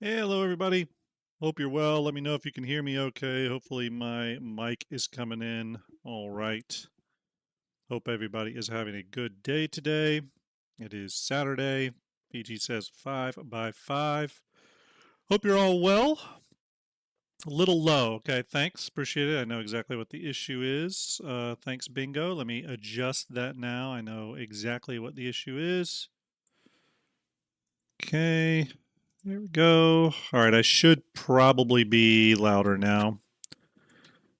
Hey, hello everybody. Hope you're well. Let me know if you can hear me okay. Hopefully my mic is coming in all right. Hope everybody is having a good day today. It is Saturday. PG says 5 by 5. Hope you're all well. A little low. Okay, thanks. Appreciate it. I know exactly what the issue is. Thanks, Bingo. Let me adjust that now. I know exactly what the issue is. Okay. There we go. All right, I should probably be louder now.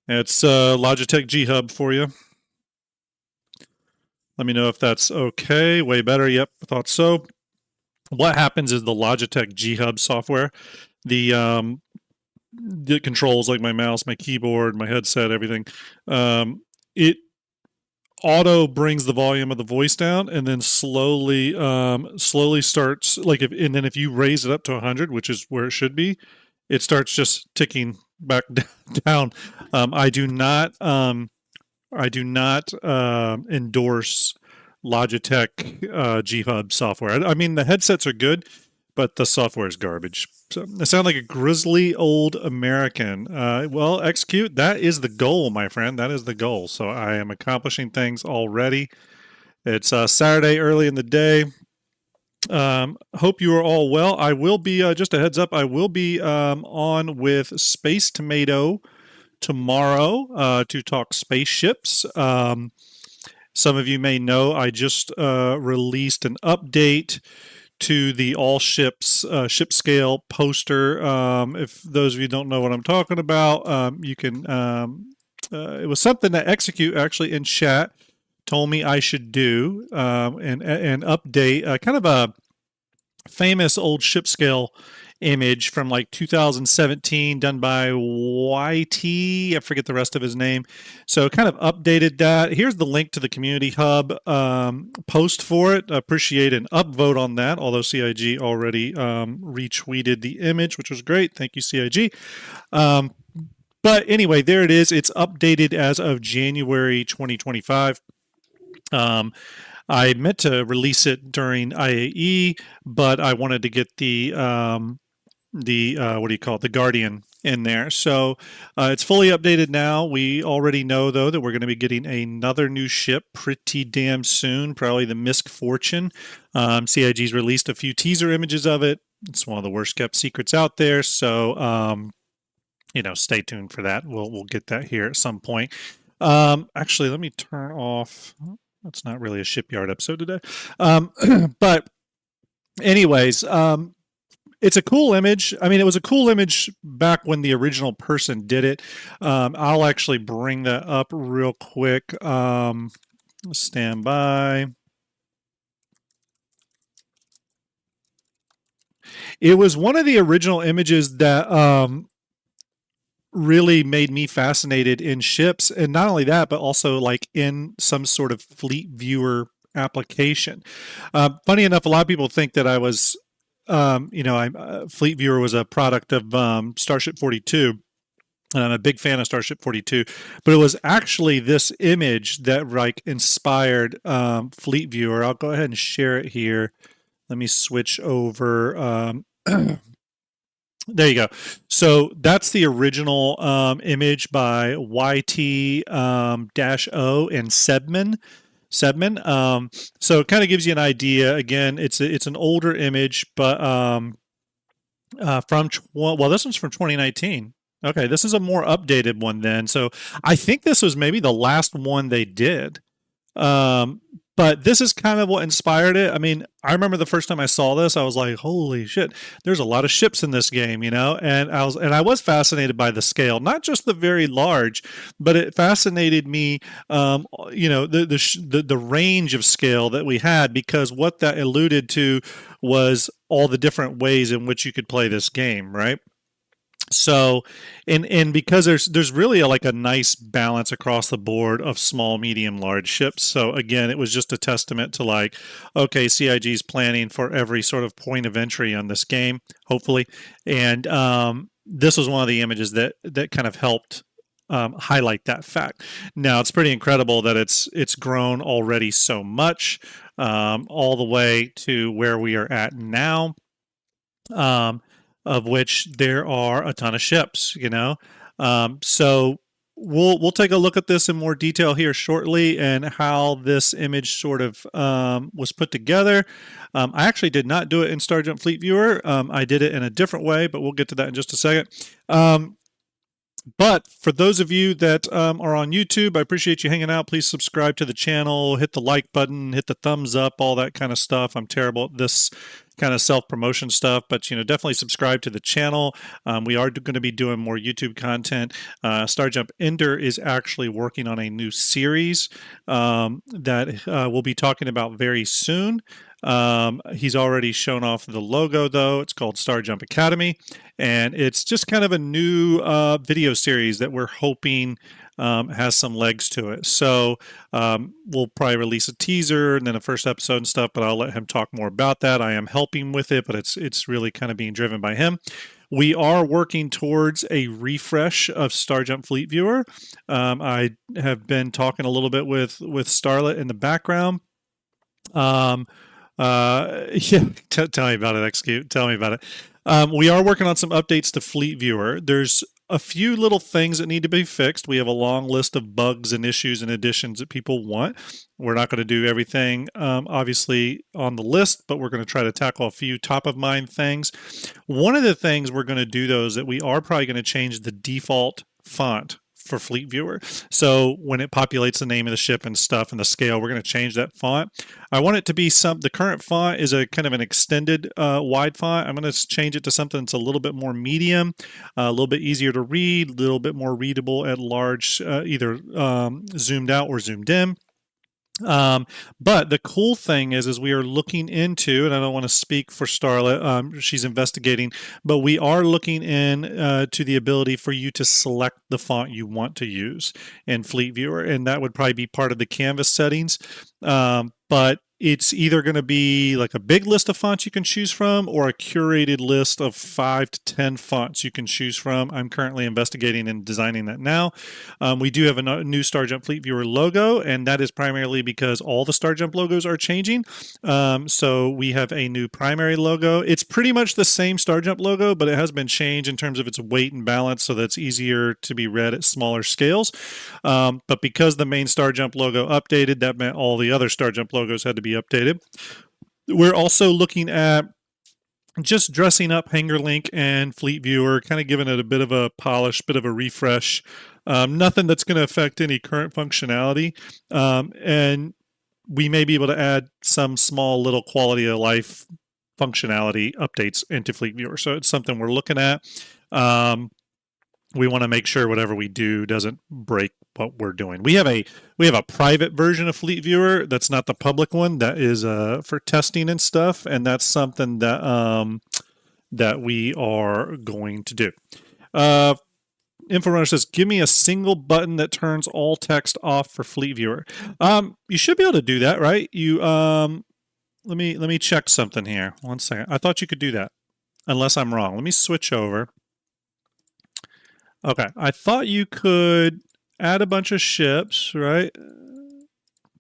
It's Logitech G Hub for you. Let me know if that's okay. Way better. Yep, I thought so. What happens is the Logitech G Hub software, the it controls like my mouse, my keyboard, my headset, everything. It auto brings the volume of the voice down and then slowly starts like and then if you raise it up to 100, which is where it should be, it starts just ticking back down. I do not endorse Logitech G Hub software. I mean, the headsets are good, but the software is garbage. So I sound like a grizzly old American. Well, execute. That is the goal, my friend. That is the goal. So I am accomplishing things already. It's Saturday early in the day. Hope you are all well. I will be, just a heads up, I will be on with Space Tomato tomorrow to talk spaceships. Some of you may know I just released an update to the all ships ship scale poster. If those of you don't know what I'm talking about, you can. It was something that Execute actually in chat told me I should do and update kind of a famous old ship scale image from like 2017 done by YT. I forget the rest of his name. So kind of updated that. Here's the link to the community hub post for it. Appreciate an upvote on that, although CIG already retweeted the image, which was great. Thank you, CIG. But anyway, there it is. It's updated as of January 2025. I meant to release it during IAE, but I wanted to get the what do you call it, the Guardian in there. So it's fully updated now. We already know though that we're going to be getting another new ship pretty damn soon, probably the Misfortune. CIG's released a few teaser images of it. It's one of the worst kept secrets out there. So stay tuned for that. We'll get that here at some point. Actually, let me turn off. That's not really a shipyard episode today. But anyways, it's a cool image. I mean, it was a cool image back when the original person did it. I'll actually bring that up real quick. Stand by. It was one of the original images that really made me fascinated in ships, and not only that, but also like in some sort of fleet viewer application. Funny enough, a lot of people think that I was, Fleet Viewer was a product of Starship 42. And I'm a big fan of Starship 42, but it was actually this image that like inspired Fleet Viewer. I'll go ahead and share it here. Let me switch over. There you go. So that's the original image by YT -O and Sebman. So it kind of gives you an idea. Again, it's an older image, but this one's from 2019. Okay, this is a more updated one then. So I think this was maybe the last one they did. But this is kind of what inspired it. I mean, I remember the first time I saw this, I was like, "Holy shit! There's a lot of ships in this game," And I was fascinated by the scale, not just the very large, but it fascinated me, the range of scale that we had, because what that alluded to was all the different ways in which you could play this game, right? So, and because there's really like a nice balance across the board of small, medium, large ships. So again, it was just a testament to like, okay, CIG's planning for every sort of point of entry on this game, hopefully. And this was one of the images that kind of helped highlight that fact. Now it's pretty incredible that it's grown already so much, all the way to where we are at now. of which there are a ton of ships, you know. So we'll take a look at this in more detail here shortly and how this image sort of was put together. I actually did not do it in STARJUMP Fleet Viewer. I did it in a different way, but we'll get to that in just a second. But for those of you that are on YouTube, I appreciate you hanging out. Please subscribe to the channel, hit the like button, hit the thumbs up, all that kind of stuff. I'm terrible at this kind of self-promotion stuff, but definitely subscribe to the channel. We are going to be doing more YouTube content. STARJUMP Ender is actually working on a new series that we'll be talking about very soon. He's already shown off the logo, though. It's called STARJUMP Academy, and it's just kind of a new video series that we're hoping has some legs to it. So we'll probably release a teaser and then a first episode and stuff, but I'll let him talk more about that. I am helping with it, but it's really kind of being driven by him. We are working towards a refresh of STARJUMP Fleet Viewer. I have been talking a little bit with Starlet in the background. Yeah, tell me about it, Execute. Tell me about it. We are working on some updates to Fleet Viewer. There's a few little things that need to be fixed. We have a long list of bugs and issues and additions that people want. We're not going to do everything, obviously, on the list, but we're going to try to tackle a few top-of-mind things. One of the things we're going to do, though, is that we are probably going to change the default font for Fleet Viewer. So when it populates the name of the ship and stuff and the scale, we're going to change that font. I want it to be the current font is a kind of an extended wide font. I'm going to change it to something that's a little bit more medium, a little bit easier to read, a little bit more readable at large, either zoomed out or zoomed in. But the cool thing is we are looking into, and I don't want to speak for Starlet, she's investigating, but we are looking in to the ability for you to select the font you want to use in Fleet Viewer, and that would probably be part of the canvas settings. But it's either going to be like a big list of fonts you can choose from or a curated list of 5 to 10 fonts you can choose from. I'm currently investigating and designing that now. We do have a new STARJUMP Fleet Viewer logo, and that is primarily because all the STARJUMP logos are changing. So we have a new primary logo. It's pretty much the same STARJUMP logo, but it has been changed in terms of its weight and balance so that's easier to be read at smaller scales. But because the main STARJUMP logo updated, that meant all the other STARJUMP logos had to be updated. We're also looking at just dressing up Hangar Link and Fleet Viewer, kind of giving it a bit of a polish, bit of a refresh. Nothing that's going to affect any current functionality. And we may be able to add some small little quality of life functionality updates into Fleet Viewer. So it's something we're looking at. We want to make sure whatever we do doesn't break what we're doing. We have a private version of Fleet Viewer that's not the public one. That is for testing and stuff, and that's something that that we are going to do. InfoRunner says, "Give me a single button that turns all text off for Fleet Viewer." You should be able to do that, right? You let me check something here. 1 second. I thought you could do that, unless I'm wrong. Let me switch over. Okay, I thought you could add a bunch of ships, right?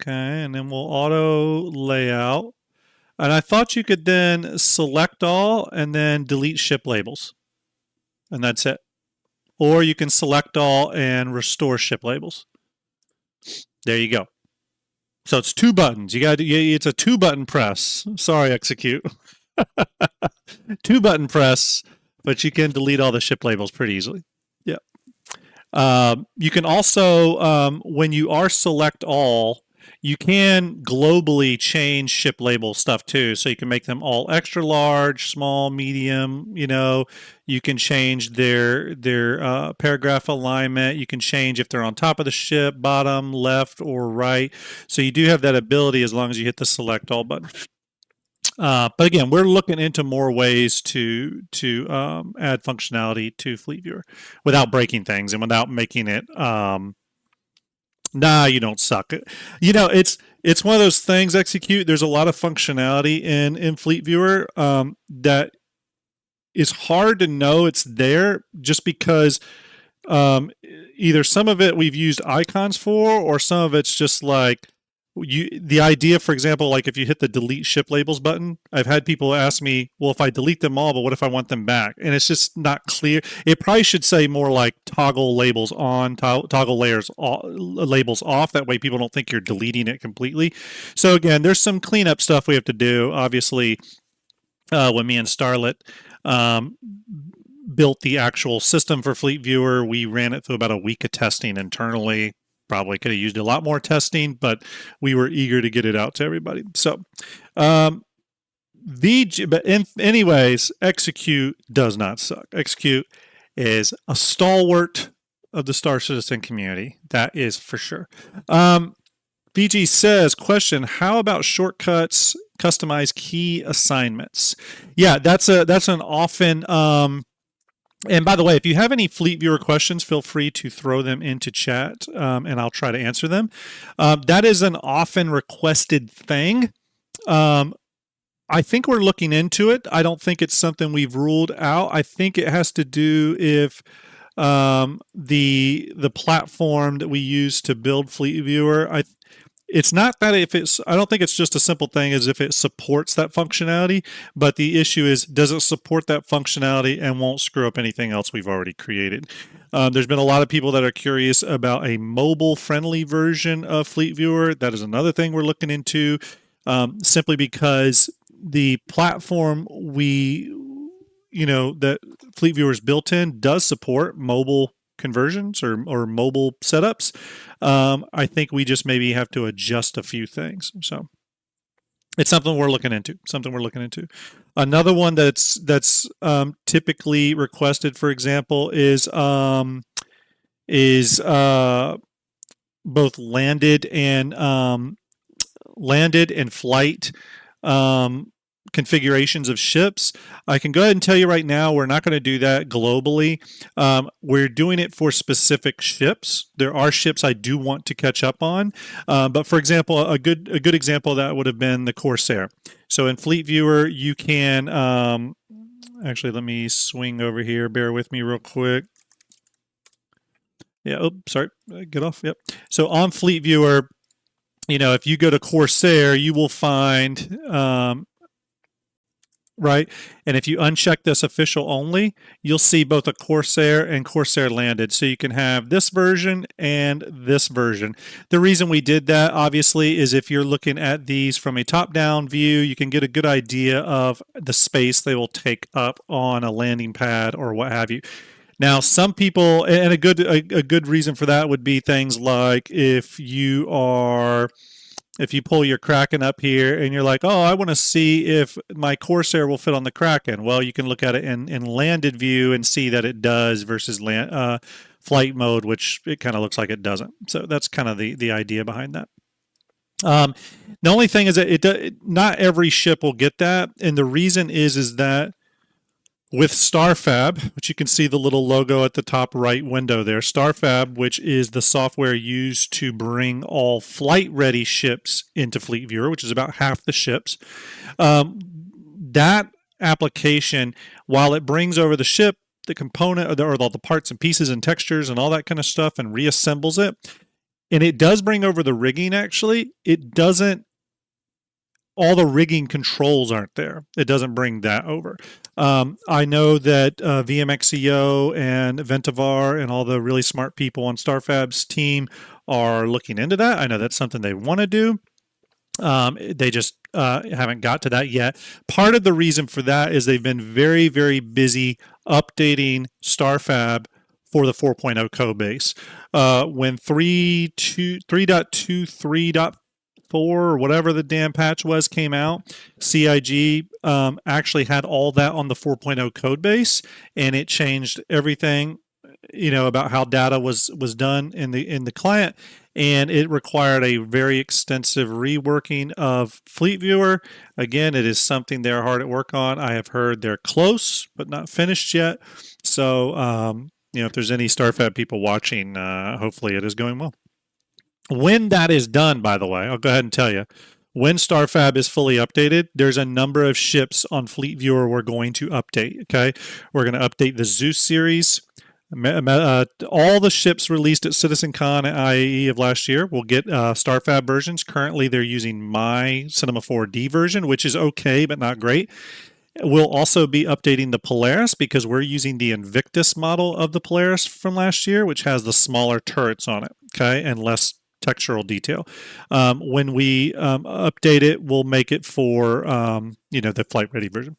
Okay, and then we'll auto layout. And I thought you could then select all and then delete ship labels. And that's it. Or you can select all and restore ship labels. There you go. So it's 2 buttons. It's a 2-button press. Sorry, Execute. 2-button press, but you can delete all the ship labels pretty easily. Yeah. You can also, when you are select all, you can globally change ship label stuff too. So you can make them all extra large, small, medium, you can change their paragraph alignment. You can change if they're on top of the ship, bottom, left, or right. So you do have that ability as long as you hit the select all button. But again, we're looking into more ways to add functionality to Fleet Viewer without breaking things and without making it nah, you don't suck. It's one of those things, Execute. There's a lot of functionality in Fleet Viewer that is hard to know it's there just because either some of it we've used icons for or some of it's just like the idea, for example, like if you hit the delete ship labels button, I've had people ask me, well, if I delete them all, but what if I want them back? And it's just not clear. It probably should say more like toggle labels on, toggle labels off. That way people don't think you're deleting it completely. So again, there's some cleanup stuff we have to do. Obviously, when me and Starlet built the actual system for Fleet Viewer, we ran it through about a week of testing internally. Probably could have used a lot more testing, but we were eager to get it out to everybody. So, anyways, Execute does not suck. Execute is a stalwart of the Star Citizen community. That is for sure. VG says, question, how about shortcuts, customized key assignments? Yeah, that's an often, and by the way, if you have any Fleet Viewer questions, feel free to throw them into chat, and I'll try to answer them. That is an often requested thing. I think we're looking into it. I don't think it's something we've ruled out. I think it has to do if the platform that we use to build Fleet Viewer, it's not that I don't think it's just a simple thing as if it supports that functionality, but the issue is, does it support that functionality and won't screw up anything else we've already created? There's been a lot of people that are curious about a mobile-friendly version of Fleet Viewer. That is another thing we're looking into, simply because the platform that Fleet Viewer is built in does support mobile conversions or mobile setups. I think we just maybe have to adjust a few things. So it's something we're looking into. Another one that's typically requested, for example, is both landed and flight configurations of ships. I can go ahead and tell you right now, we're not going to do that globally. We're doing it for specific ships. There are ships I do want to catch up on, but for example, a good example of that would have been the Corsair. So in Fleet Viewer, you can actually, let me swing over here. Bear with me real quick. Yeah. Oh, sorry. Get off. Yep. So on Fleet Viewer, if you go to Corsair, you will find right? And if you uncheck this official only, you'll see both a Corsair and Corsair landed. So you can have this version and this version. The reason we did that, obviously, is if you're looking at these from a top-down view, you can get a good idea of the space they will take up on a landing pad or what have you. Now, some people, and a good reason for that would be things like if you pull your Kraken up here and you're like, oh, I want to see if my Corsair will fit on the Kraken. Well, you can look at it in landed view and see that it does versus flight mode, which it kind of looks like it doesn't. So that's kind of the idea behind that. The only thing is that not every ship will get that. And the reason is that with StarFab, which you can see the little logo at the top right window there, StarFab, which is the software used to bring all flight-ready ships into Fleet Viewer, which is about half the ships. That application, while it brings over the ship, the component, or all the parts and pieces and textures and all that kind of stuff and reassembles it, and it does bring over the rigging, actually, it doesn't, all the rigging controls aren't there. It doesn't bring that over. I know that VMXEO and Ventivar and all the really smart people on StarFab's team are looking into that. I know that's something they want to do. They just haven't got to that yet. Part of the reason for that is they've been very, very busy updating StarFab for the 4.0 code base. When 3.23.4 or whatever the damn patch was came out, CIG actually had all that on the 4.0 code base, and it changed everything, about how data was done in the client, and it required a very extensive reworking of Fleet Viewer. Again, it is something they're hard at work on. I have heard they're close, but not finished yet. So, if there's any StarFab people watching, hopefully it is going well. When that is done, by the way, I'll go ahead and tell you, when StarFab is fully updated, there's a number of ships on Fleet Viewer we're going to update, okay? We're going to update the Zeus series. All the ships released at CitizenCon and IAE of last year will get Starfab versions. Currently, they're using my Cinema 4D version, which is okay, but not great. We'll also be updating the Polaris because we're using the Invictus model of the Polaris from last year, which has the smaller turrets on it, okay, and less textural detail. When we update it, we'll make it for the flight ready version.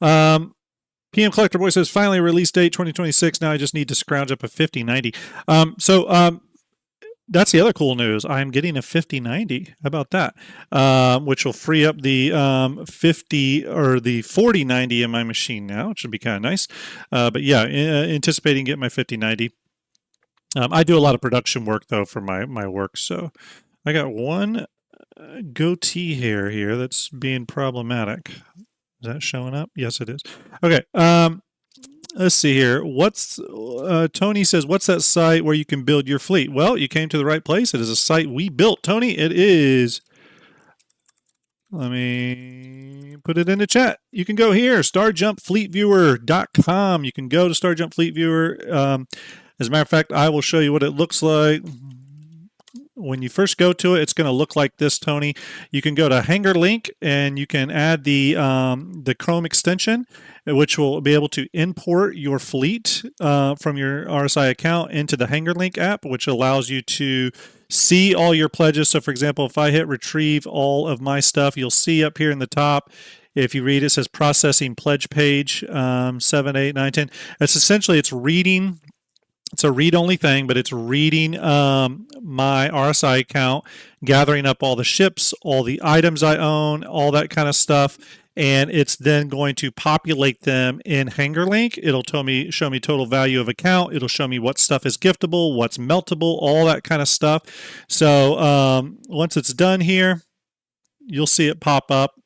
PM Collector Boy says, finally release date 2026. Now I just need to scrounge up a 5090. That's the other cool news. I'm getting a 5090. How about that? Which will free up the 4090 in my machine now, which should be kind of nice. But yeah, anticipating getting my 5090. I do a lot of production work though for my work, so I got one goatee hair here that's being problematic. Is that showing up? Yes, it is. Okay. Let's see here. Tony says, what's that site where you can build your fleet? Well, you came to the right place. It is a site we built, Tony. It is. Let me put it in the chat. You can go here, StarJumpFleetViewer.com. You can go to StarJump Fleet Viewer. As a matter of fact, I will show you what it looks like. When you first go to it, it's going to look like this, Tony. You can go to Hangar link and you can add the Chrome extension, which will be able to import your fleet from your RSI account into the Hangar link app, which allows you to see all your pledges. So, for example, if I hit retrieve all of my stuff, you'll see up here in the top. If you read, it says processing pledge page 7, 8, 9, 10. It's essentially reading. It's a read-only thing, but it's reading my RSI account, gathering up all the ships, all the items I own, all that kind of stuff, and it's then going to populate them in Hangar Link. It'll show me total value of account. It'll show me what stuff is giftable, what's meltable, all that kind of stuff. So once it's done here, you'll see it pop up.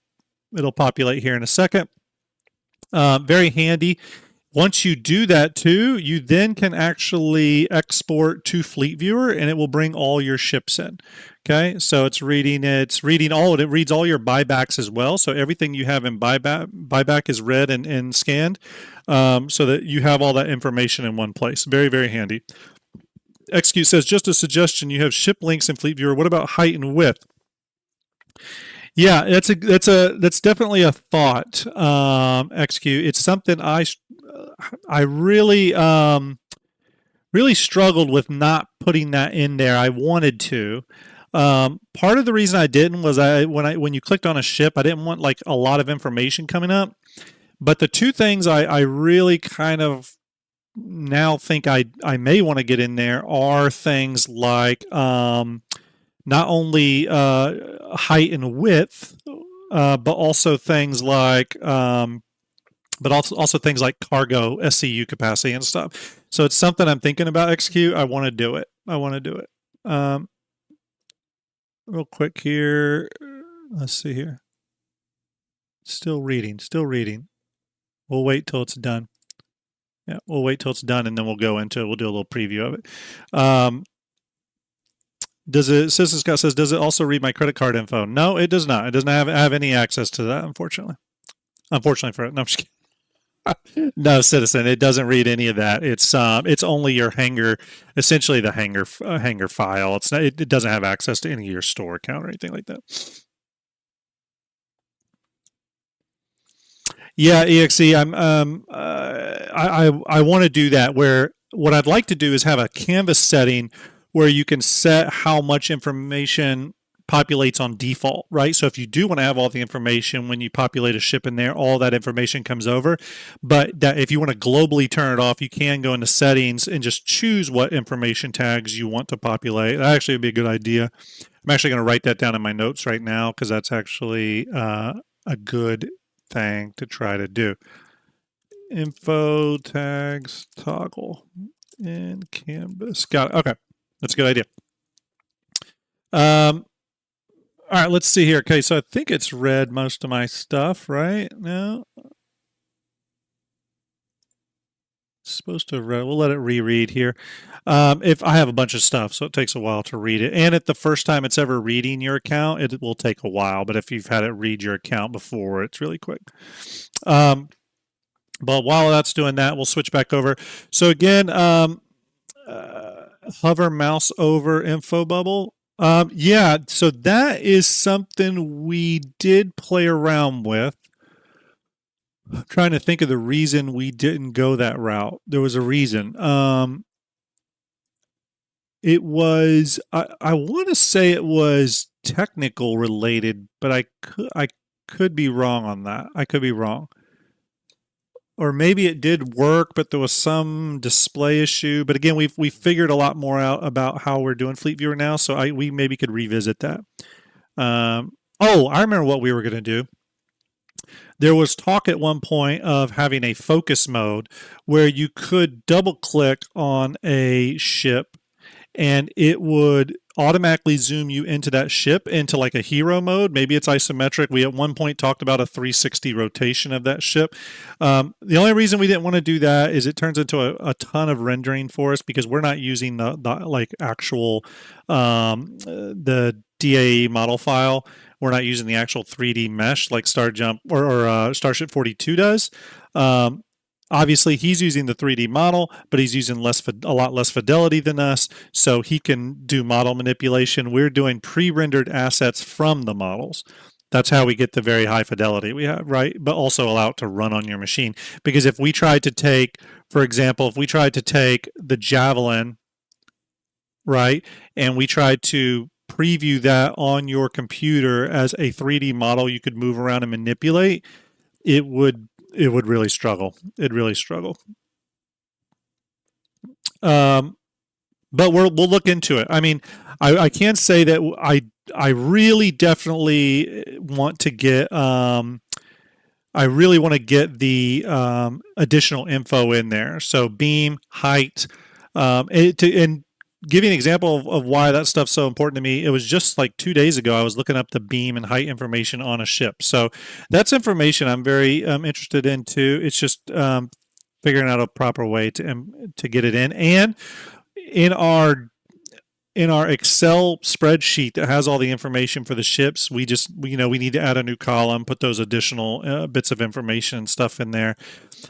It'll populate here in a second. Very handy. Once you do that too, you then can actually export to Fleet Viewer and it will bring all your ships in. Okay, so it reads all your buybacks as well. So everything you have in buyback is read and scanned, so that you have all that information in one place. Very, very handy. XQ says, just a suggestion, you have ship links in Fleet Viewer. What about height and width? Yeah, that's definitely a thought, XQ. It's something I really struggled with not putting that in there. I wanted to. Part of the reason I didn't was when you clicked on a ship, I didn't want like a lot of information coming up. But the two things I really kind of now think I may want to get in there are things like not only height and width, but also things like things like cargo, SCU capacity and stuff. So it's something I'm thinking about. XQ. I want to do it. Real quick here. Let's see here. Still reading. We'll wait till it's done. Yeah, we'll wait till it's done and then we'll go into it. We'll do a little preview of it. Citizen Scott says, does it also read my credit card info? No, it does not. It doesn't have any access to that, unfortunately. Unfortunately for it. No, I'm just kidding. No, Citizen, it doesn't read any of that. It's only your Hangar, essentially the Hangar file. It doesn't have access to any of your store account or anything like that. Yeah, EXE, I want to do that, where what I'd like to do is have a canvas setting where you can set how much information populates on default, right? So if you do want to have all the information when you populate a ship in there, all that information comes over. But that if you want to globally turn it off, you can go into settings and just choose what information tags you want to populate. That actually would be a good idea. I'm actually going to write that down in my notes right now because that's actually a good thing to try to do. Info tags toggle in canvas. Got it. Okay. That's a good idea. All right, let's see here. Okay, so I think it's read most of my stuff, right? No. It's supposed to have read. We'll let it reread here. If I have a bunch of stuff, so it takes a while to read it. And at the first time it's ever reading your account, it will take a while. But if you've had it read your account before, it's really quick. But while that's doing that, we'll switch back over. So again, hover mouse over info bubble. Yeah, so that is something we did play around with. I'm trying to think of the reason we didn't go that route. There was a reason. It was I want to say it was technical related, but I could be wrong on that. I could be wrong. Or maybe it did work, but there was some display issue. But again, we figured a lot more out about how we're doing Fleet Viewer now, so we maybe could revisit that. Oh, I remember what we were going to do. There was talk at one point of having a focus mode where you could double click on a ship and it would automatically zoom you into that ship into like a hero mode. Maybe it's isometric. We at one point talked about a 360 rotation of that ship. The only reason we didn't want to do that is it turns into a ton of rendering for us because we're not using the like actual the DAE model file. We're not using the actual 3D mesh like StarJump or Starship 42 does. Obviously, he's using the 3D model, but he's using a lot less fidelity than us, so he can do model manipulation. We're doing pre-rendered assets from the models. That's how we get the very high fidelity we have, right? But also allow it to run on your machine. Because if we tried to take, for example, if we tried to take the Javelin, right, and we tried to preview that on your computer as a 3D model you could move around and manipulate, it would really struggle. It'd really struggle. Um, but we'll look into it. I mean, I can say that I really definitely want to get I really want to get the additional info in there. So beam, height, and give you an example of why that stuff's so important to me. It was just like 2 days ago I was looking up the beam and height information on a ship. So that's information I'm very interested in too. It's just figuring out a proper way to get it in. And in our Excel spreadsheet that has all the information for the ships, we just we need to add a new column, put those additional bits of information and stuff in there.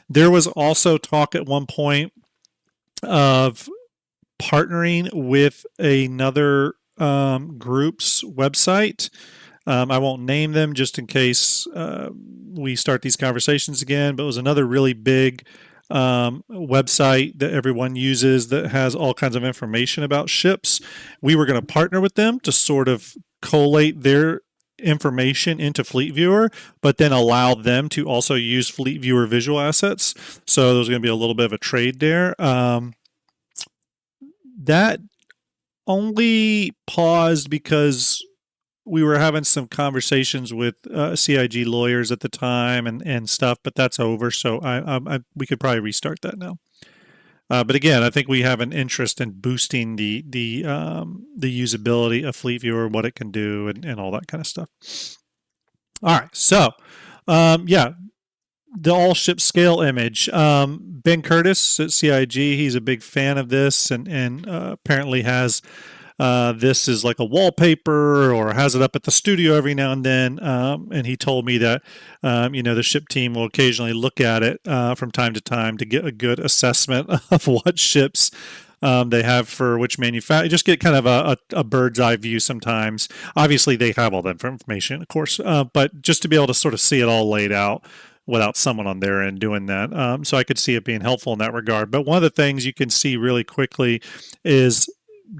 There was also talk at one point of partnering with another group's website. I won't name them just in case we start these conversations again, but it was another really big website that everyone uses that has all kinds of information about ships. We were going to partner with them to sort of collate their information into Fleet Viewer, but then allow them to also use Fleet Viewer visual assets. So there's going to be a little bit of a trade there. That only paused because we were having some conversations with CIG lawyers at the time and stuff, but that's over. So we could probably restart that now. But again, I think we have an interest in boosting the usability of Fleet Viewer, what it can do, and all that kind of stuff. All right, so yeah, the all ship scale image. Ben Curtis at CIG, he's a big fan of this, and apparently has this is like a wallpaper or has it up at the studio every now and then. And he told me that the ship team will occasionally look at it from time to time to get a good assessment of what ships they have for which manufacturer. Just get kind of a bird's eye view sometimes. Obviously, they have all that information, of course, but just to be able to sort of see it all laid out without someone on their end doing that. So I could see it being helpful in that regard. But one of the things you can see really quickly is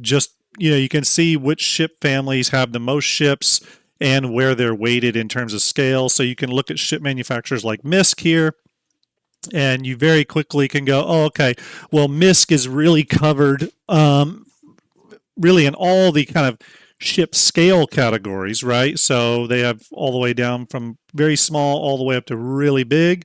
just, you can see which ship families have the most ships and where they're weighted in terms of scale. So you can look at ship manufacturers like MISC here, and you very quickly can go, oh, okay, well, MISC is really covered really in all the kind of ship scale categories, right? So they have all the way down from very small all the way up to really big.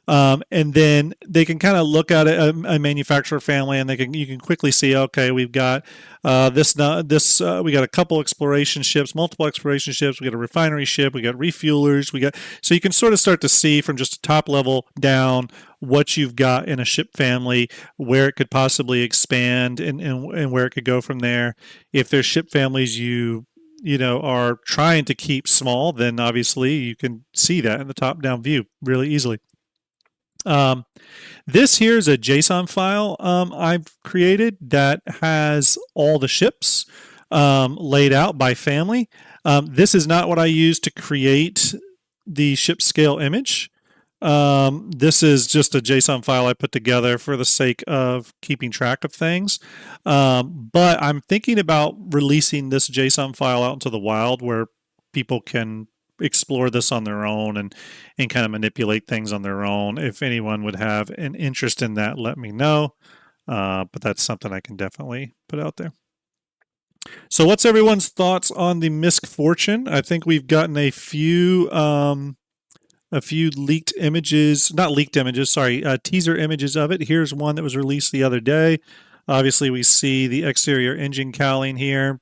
And then they can kind of look at a manufacturer family, and you can quickly see, okay, we've got we got a couple exploration ships, multiple exploration ships, we got a refinery ship, we got refuelers, so you can sort of start to see from just a top level down what you've got in a ship family, where it could possibly expand, and where it could go from there. If there's ship families you are trying to keep small, then obviously you can see that in the top down view really easily. This here is a JSON file I've created that has all the ships laid out by family. This is not what I use to create the ship scale image. This is just a JSON file I put together for the sake of keeping track of things. But I'm thinking about releasing this JSON file out into the wild where people can explore this on their own and kind of manipulate things on their own. If anyone would have an interest in that, let me know. But that's something I can definitely put out there. So what's everyone's thoughts on the Misfortune? I think we've gotten a few leaked images, not leaked images, sorry, teaser images of it. Here's one that was released the other day. Obviously, we see the exterior engine cowling here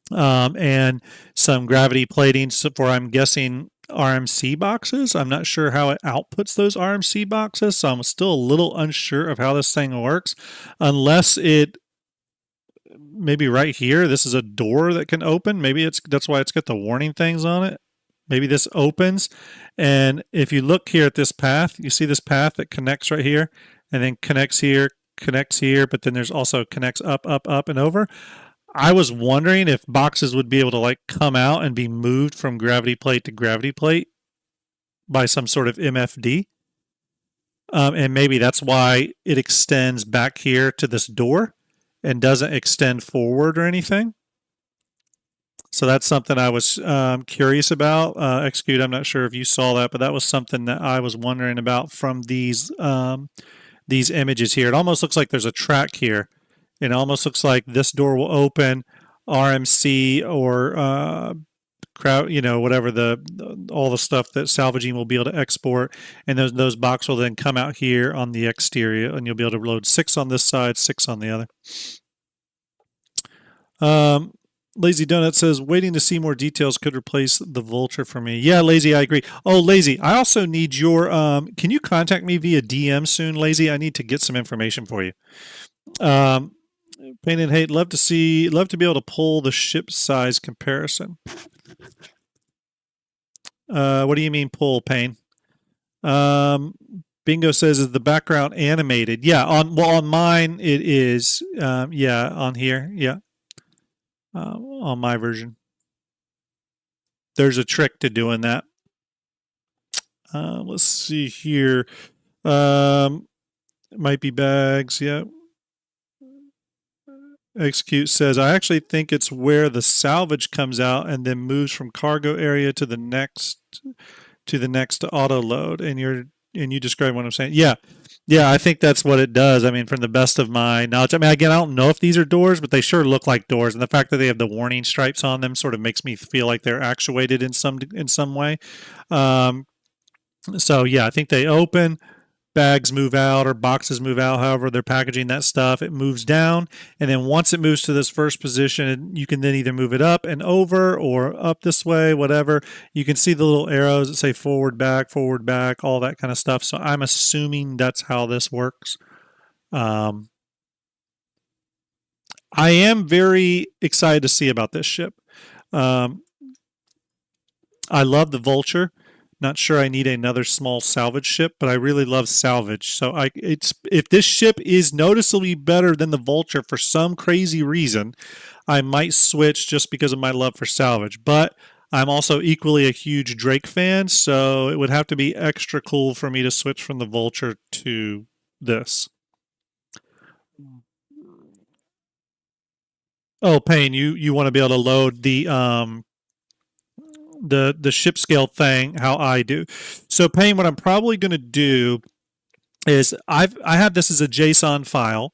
and some gravity plating for, I'm guessing, RMC boxes. I'm not sure how it outputs those RMC boxes, so I'm still a little unsure of how this thing works, unless it, maybe right here, this is a door that can open. Maybe that's why it's got the warning things on it. Maybe this opens, and if you look here at this path, you see this path that connects right here, and then connects here, but then there's also connects up, up, up, and over. I was wondering if boxes would be able to like come out and be moved from gravity plate to gravity plate by some sort of MFD. And maybe that's why it extends back here to this door and doesn't extend forward or anything. So that's something I was curious about. Execute, I'm not sure if you saw that, but that was something that I was wondering about from these images here. It almost looks like there's a track here. It almost looks like this door will open, RMC or crowd, whatever all the stuff that salvaging will be able to export, and those boxes will then come out here on the exterior, and you'll be able to load 6 on this side, 6 on the other. Lazy Donut says, waiting to see more details could replace the Vulture for me. Yeah, Lazy, I agree. Oh, Lazy, I also need your, can you contact me via DM soon, Lazy? I need to get some information for you. Pain and Hate, love to be able to pull the ship size comparison. What do you mean pull, Pain? Bingo says, is the background animated? Yeah, on mine it is. Yeah, on here, yeah. On my version. There's a trick to doing that. Let's see here. It might be bags, yeah. Execute says, I actually think it's where the salvage comes out and then moves from cargo area to the next auto load. And you describe what I'm saying. Yeah. Yeah, I think that's what it does. I mean, from the best of my knowledge. I mean, again, I don't know if these are doors, but they sure look like doors. And the fact that they have the warning stripes on them sort of makes me feel like they're actuated in some way. So yeah, I think they open, bags move out or boxes move out, however they're packaging that stuff. It moves down, and then once it moves to this first position, you can then either move it up and over or up this way, whatever. You can see the little arrows that say forward, back, all that kind of stuff. So I'm assuming that's how this works. I am very excited to see about this ship. I love the Vulture. Not sure I need another small salvage ship, but I really love salvage. So if this ship is noticeably better than the Vulture for some crazy reason, I might switch just because of my love for salvage. But I'm also equally a huge Drake fan, so it would have to be extra cool for me to switch from the Vulture to this. Oh, Payne, you want to be able to load the ship scale thing how I do. So Payne, what I'm probably going to do is I have this as a JSON file,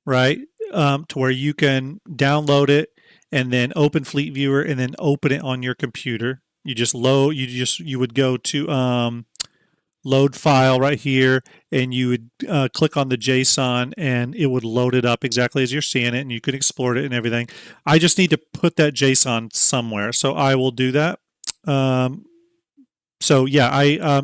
right? To where you can download it and then open Fleet Viewer and then open it on your computer. You would go to load file right here, and you would click on the JSON, and it would load it up exactly as you're seeing it, and you can export it and everything. I just need to put that JSON somewhere, so I will do that. So yeah,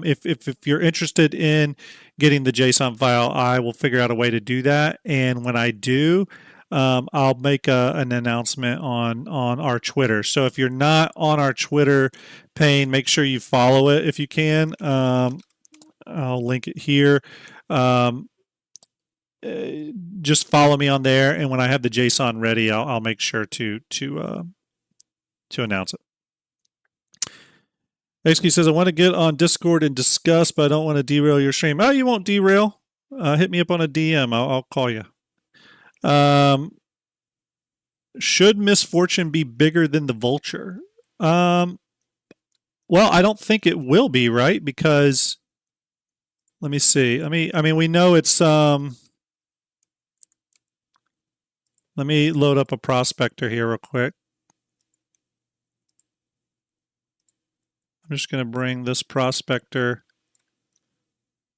if you're interested in getting the JSON file, I will figure out a way to do that. And when I do, I'll make an announcement on our Twitter. So if you're not on our Twitter, Payne, make sure you follow it if you can. I'll I'll link it here. Just follow me on there, and when I have the JSON ready, I'll make sure to announce it. XQ says, I want to get on Discord and discuss, but I don't want to derail your stream. Oh, you won't derail. Hit me up on a DM. I'll call you. Should Misfortune be bigger than the Vulture? Well, I don't think it will be, right? Because let me see. I mean, we know it's let me load up a prospector here real quick. I'm just going to bring this prospector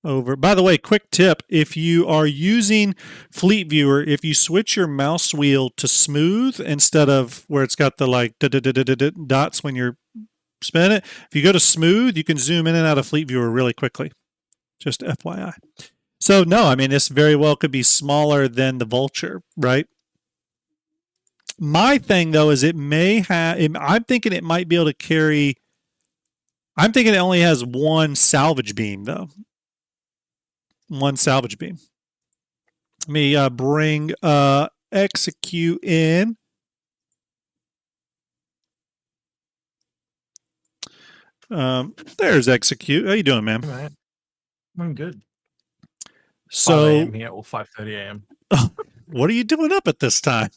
over. By the way, quick tip, if you are using Fleet Viewer, if you switch your mouse wheel to smooth instead of where it's got the like dots when you're spinning it, if you go to smooth, you can zoom in and out of Fleet Viewer really quickly. Just FYI. So no, I mean, this very well could be smaller than the Vulture, right? My thing though is it may have, I'm thinking it might be able to carry, I'm thinking it only has one salvage beam though. One salvage beam. Let me bring execute in. There's execute. How you doing, man? Hey, man. I'm good. So 5 a.m. here, or 5:30 a.m. What are you doing up at this time?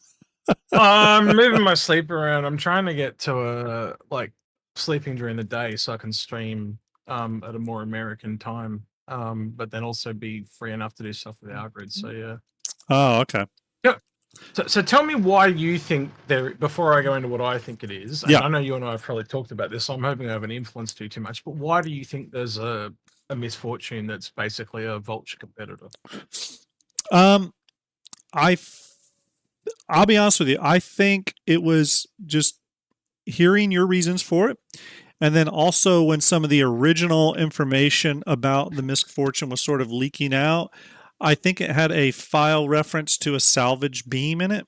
I'm moving my sleep around. I'm trying to get to a like sleeping during the day so I can stream at a more American time. But then also be free enough to do stuff with our grid. So yeah. Oh, okay. Yeah. So tell me why you think there. Before I go into what I think it is, and Yeah. I know you and I have probably talked about this. So I'm hoping I haven't influenced you too much. But why do you think there's a Misfortune that's basically a Vulture competitor? I'll be honest with you. I think it was just hearing your reasons for it. And then also when some of the original information about the Misfortune was sort of leaking out, I think it had a file reference to a salvage beam in it.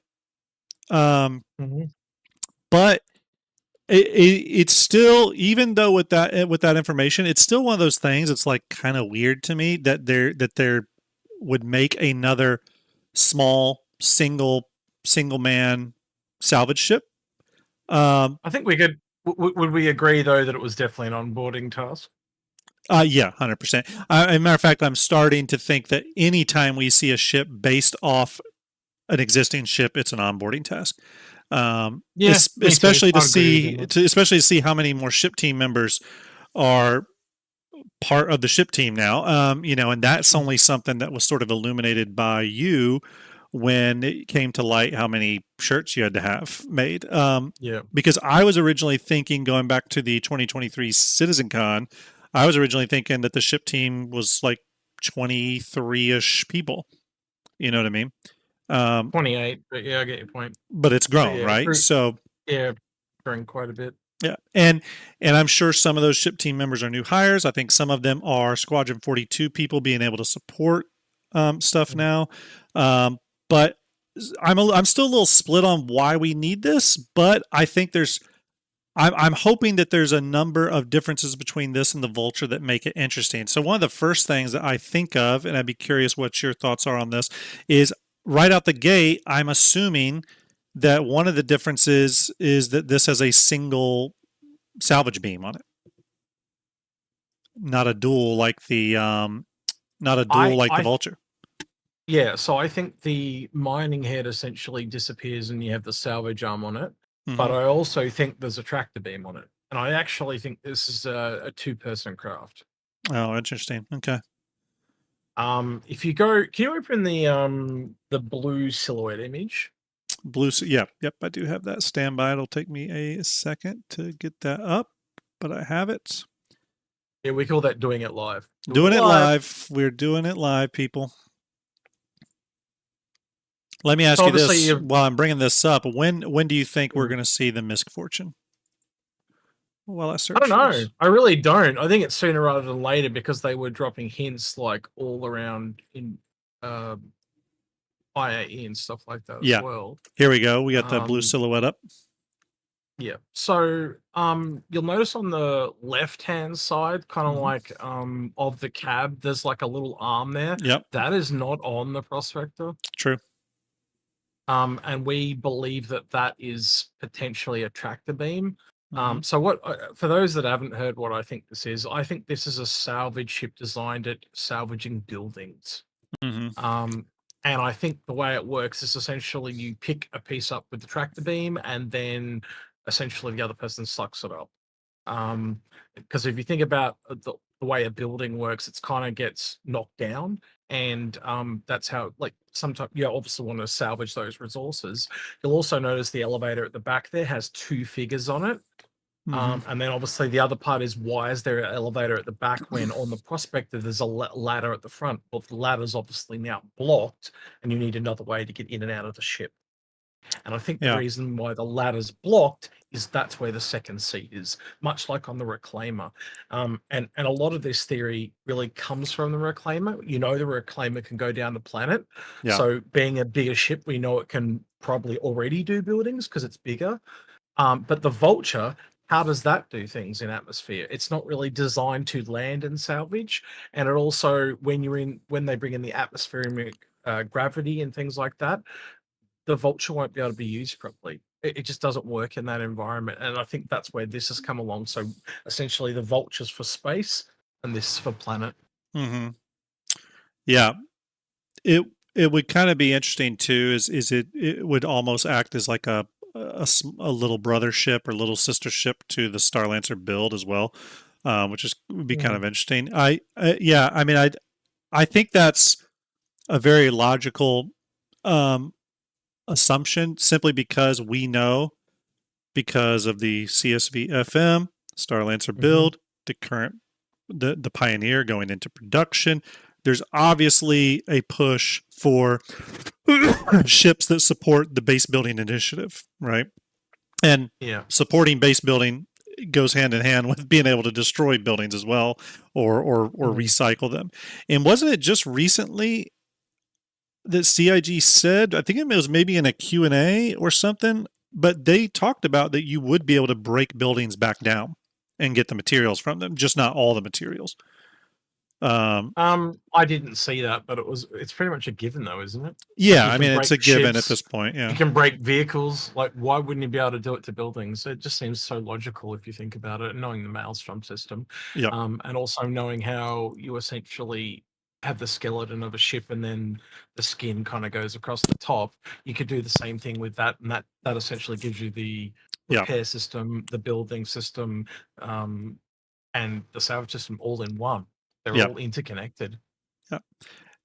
But it's still, even though with that information, it's still one of those things. It's like kind of weird to me that there would make another small single man salvage ship. I think we could. Would we agree though that it was definitely an onboarding task? Yeah, 100%. As a matter of fact, I'm starting to think that anytime we see a ship based off an existing ship, it's an onboarding task. Yeah, especially to see how many more ship team members are part of the ship team now. And that's only something that was sort of illuminated by you when it came to light how many shirts you had to have made. Yeah. Because I was originally thinking, going back to the 2023 CitizenCon, I was originally thinking that the ship team was like 23-ish people. You know what I mean? 28, but yeah, I get your point. But it's grown, right? So yeah, growing quite a bit. Yeah, and I'm sure some of those ship team members are new hires. I think some of them are Squadron 42 people being able to support stuff now. But I'm still a little split on why we need this. But I think I'm hoping that there's a number of differences between this and the Vulture that make it interesting. So one of the first things that I think of, and I'd be curious what your thoughts are on this, is right out the gate, I'm assuming that one of the differences is that this has a single salvage beam on it, not a dual like the Vulture. Yeah, so I think the mining head essentially disappears and you have the salvage arm on it. But I also think there's a tractor beam on it. And I actually think this is a two-person craft. Oh, interesting. Okay. If you go, can you open the blue silhouette image? Blue, yep, I do have that standby. It'll take me a second to get that up, but I have it. Yeah, we call that doing it live. Doing it live. We're doing it live, people. Let me ask you this while I'm bringing this up. When do you think we're going to see the Misfortune? Well, I don't know. I really don't. I think it's sooner rather than later because they were dropping hints like all around in IAE and stuff like that as well. Here we go. We got the blue silhouette up. Yeah. So you'll notice on the left-hand side, kind of Mhm. like of the cab, there's like a little arm there. Yep, That is not on the Prospector. true. And we believe that that is potentially a tractor beam. Mhm. So what for those that haven't heard what I think this is a salvage ship designed at salvaging buildings. Mhm. Um, and I think the way it works is essentially you pick a piece up with the tractor beam, and then essentially the other person sucks it up. Because if you think about the way a building works, it's kind of gets knocked down, and that's how, like, sometimes you obviously want to salvage those resources. You'll also notice the elevator at the back there has two figures on it. Mhm. And then obviously the other part is, why is there an elevator at the back when on the Prospector there's a ladder at the front? Well, the ladder's obviously now blocked, and you need another way to get in and out of the ship. And I think the Yeah. reason why the ladder's blocked is that's where the second seat is, much like on the Reclaimer. And a lot of this theory really comes from the Reclaimer. You know, the Reclaimer can go down the planet. Yeah. So being a bigger ship, we know it can probably already do buildings because it's bigger. But the Vulture, how does that do things in atmosphere? It's not really designed to land and salvage. And it also, when they bring in the atmospheric gravity and things like that, the Vulture won't be able to be used properly. It just doesn't work in that environment. And I think that's where this has come along. So essentially, the Vulture's for space, and this is for planet. Mhm. Yeah. It it would kind of be interesting too. It would almost act as like a little brother ship or little sister ship to the Starlancer build as well, which is would be kind Mhm. of interesting. Yeah. I mean, I think that's a very logical um, assumption simply because we know because of the CSV FM Starlancer Mhm. build, the current the Pioneer going into production. There's obviously a push for ships that support the base building initiative, right? And Yeah. supporting base building goes hand in hand with being able to destroy buildings as well, or Mhm. recycle them. And wasn't it just recently that CIG said, I think it was maybe in a Q&A or something, but they talked about that you would be able to break buildings back down and get the materials from them, just not all the materials. Um, I didn't see that, but it's pretty much a given though, isn't it? Like, yeah, you I can mean, it's break a given at ships, this point. you Yeah. can break vehicles. Like, why wouldn't you be able to do it to buildings? It just seems so logical if you think about it, and knowing the Maelstrom system, Yep. and also knowing how you essentially have the skeleton of a ship and then the skin kind of goes across the top. You could do the same thing with that, and that essentially gives you the Yep. repair system, the building system, um, and the salvage system all in one. They're Yep. all interconnected. Yep.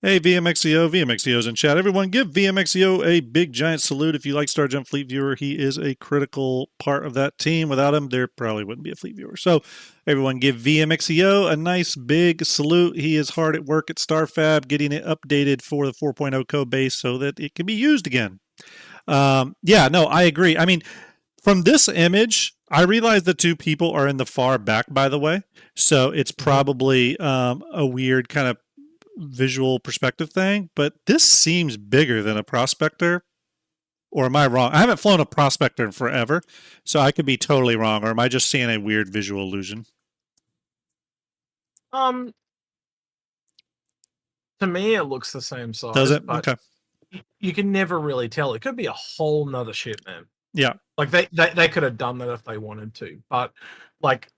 Hey, VMXEO's in chat. Everyone give VMXEO a big giant salute. If you like StarJump Fleet Viewer, he is a critical part of that team. Without him, there probably wouldn't be a Fleet Viewer. So everyone give VMXEO a nice big salute. He is hard at work at StarFab, getting it updated for the 4.0 code base so that it can be used again. Yeah, no, I agree. I mean, from this image, I realize the two people are in the far back, by the way. So it's Mhm. probably a weird kind of visual perspective thing, but this seems bigger than a prospector. Or am I wrong? I haven't flown a prospector in forever, so I could be totally wrong. Or am I just seeing a weird visual illusion? Um, to me, it looks the same Does size, it? but Okay. you can never really tell. It could be a whole nother ship, man. Yeah. Like, they could have done that if they wanted to, but like,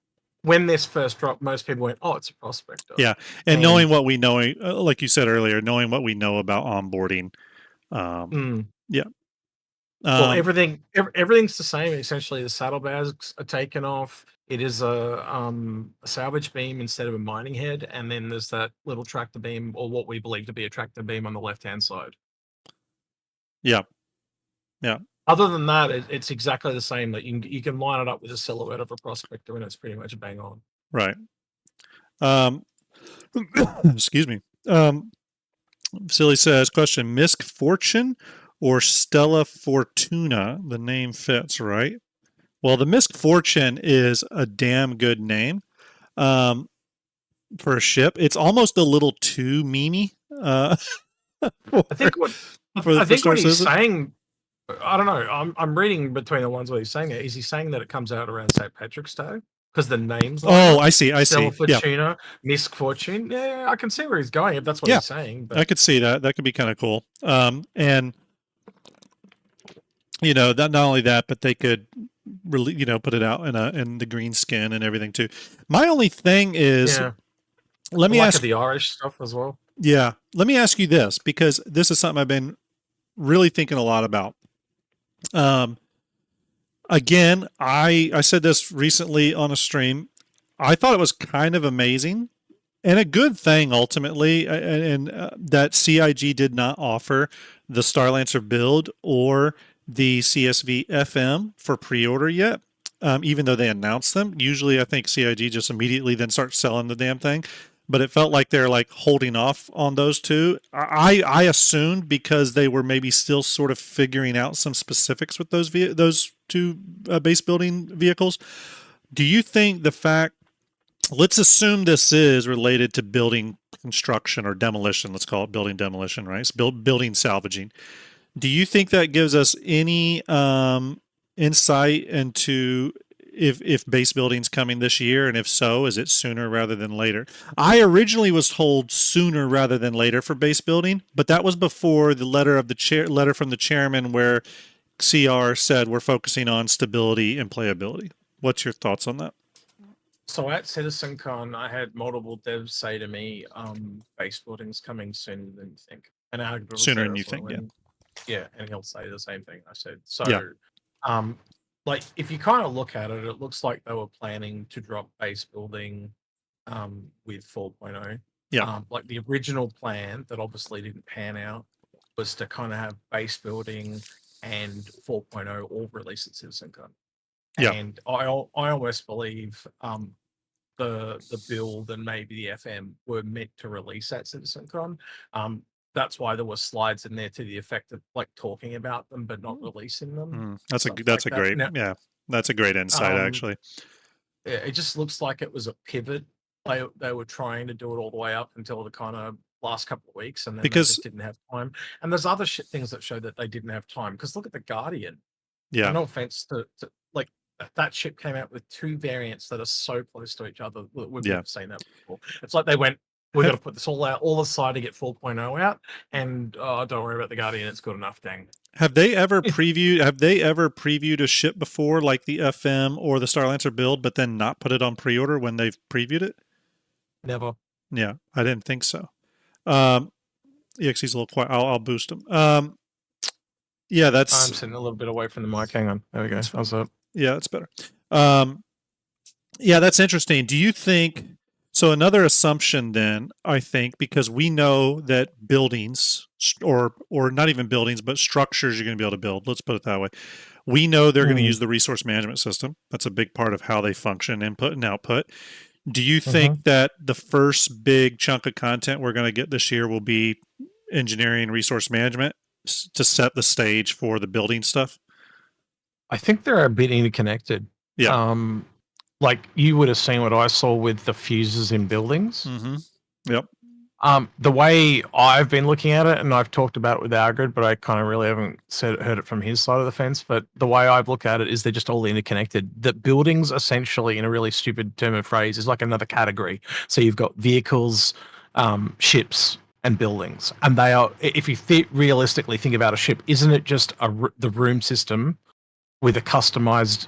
when this first dropped, most people went, "Oh, it's a prospector," Yeah. And and knowing what we know, like you said earlier, knowing what we know about onboarding. Um, mm, yeah. well, Um, everything's the same. Essentially, the saddlebags are taken off. It is a salvage beam instead of a mining head, and then there's that little tractor beam, or what we believe to be a tractor beam, on the left hand side. yeah. Yeah. Other than that, it's exactly the same. That you can line it up with a silhouette of a prospector, and it's pretty much bang on. Right. Um, excuse me. Silly says, question, Misfortune or Stella Fortuna? The name fits, right? Well, the Misfortune is a damn good name um, for a ship. It's almost a little too memey I for, think what for I think Star what he's Citizen. saying I don't know. I'm reading between the ones where he's saying it. Is he saying that it comes out around St. Patrick's Day because the names line Oh, up? I see. I Stella see. Yeah. Fortuna, Misfortune. Yeah, I can see where he's going if that's what Yeah. he's saying. I But could see that. That could be kind of cool. And that not only that, but they could really, put it out in the green skin and everything too. My only thing is, yeah, let the me lack of ask, the Irish stuff as well. yeah, let me ask you this because this is something I've been really thinking a lot about. Um, Again, I said this recently on a stream. I thought it was kind of amazing and a good thing ultimately, and that CIG did not offer the Starlancer build or the CSV FM for pre-order yet. Even though they announced them, usually I think CIG just immediately then starts selling the damn thing. But it felt like they're like holding off on those two. I assumed because they were maybe still sort of figuring out some specifics with those two base building vehicles. Do you think the fact, let's assume this is related to building construction or demolition, let's call it building demolition, right? It's building salvaging. Do you think that gives us any insight into if base building's coming this year, and if so, is it sooner rather than later? I originally was told sooner rather than later for base building, but that was before the letter from the chairman where CR said we're focusing on stability and playability. What's your thoughts on that? So at CitizenCon, I had multiple devs say to me, base building's coming sooner than you think. And Hangar was Sooner there than you as well. think, yeah. And yeah, and he'll say the same thing I said. So Yeah. like if you kind of look at it, it looks like they were planning to drop base building with 4.0. Yeah. Like the original plan that obviously didn't pan out was to kind of have base building and 4.0 all released at CitizenCon. Yeah. And I almost believe the build and maybe the FM were meant to release at CitizenCon. That's why there were slides in there to the effect of like talking about them but not releasing them. That's stuff a like that. great Now, that's a great insight actually. it just looks like it was a pivot. They were trying to do it all the way up until the kind of last couple of weeks, and then they Because just didn't have time. And there's other things that show that they didn't have time. Because look at the Guardian. yeah, No offense to like that ship came out with two variants that are so close to each other. We've Yeah. never seen that before. It's like they went, we're Have- going to put this all out, all aside to get 4.0 out, and don't worry about the Guardian. It's good enough, dang. have they ever previewed a ship before, like the FM or the Starlancer build, but then not put it on pre-order when they've previewed it? Never. Yeah, I didn't think so. EXE's a little quiet. I'll boost him. Yeah, I'm that's sitting a little bit away from the mic. Hang on. There we go. How's that? yeah, that's better. Yeah, that's interesting. Do you think so? Another assumption, then, I think, because we know that buildings, or not even buildings, but structures, you're going to be able to build. Let's put it that way. We know they're going to use the resource management system. That's a big part of how they function, input and output. Do you think that the first big chunk of content we're going to get this year will be engineering resource management to set the stage for the building stuff? I think they're a bit interconnected. Yeah. Like you would have seen what I saw with the fuses in buildings. Mm-hmm. Yep. The way I've been looking at it, and I've talked about it with Algrid, but I kind of really haven't heard it from his side of the fence. But the way I've looked at it is they're just all interconnected. That buildings, essentially, in a really stupid term of phrase, is like another category. So you've got vehicles, ships, and buildings, and they are. If you realistically think about a ship, isn't it just the room system with a customized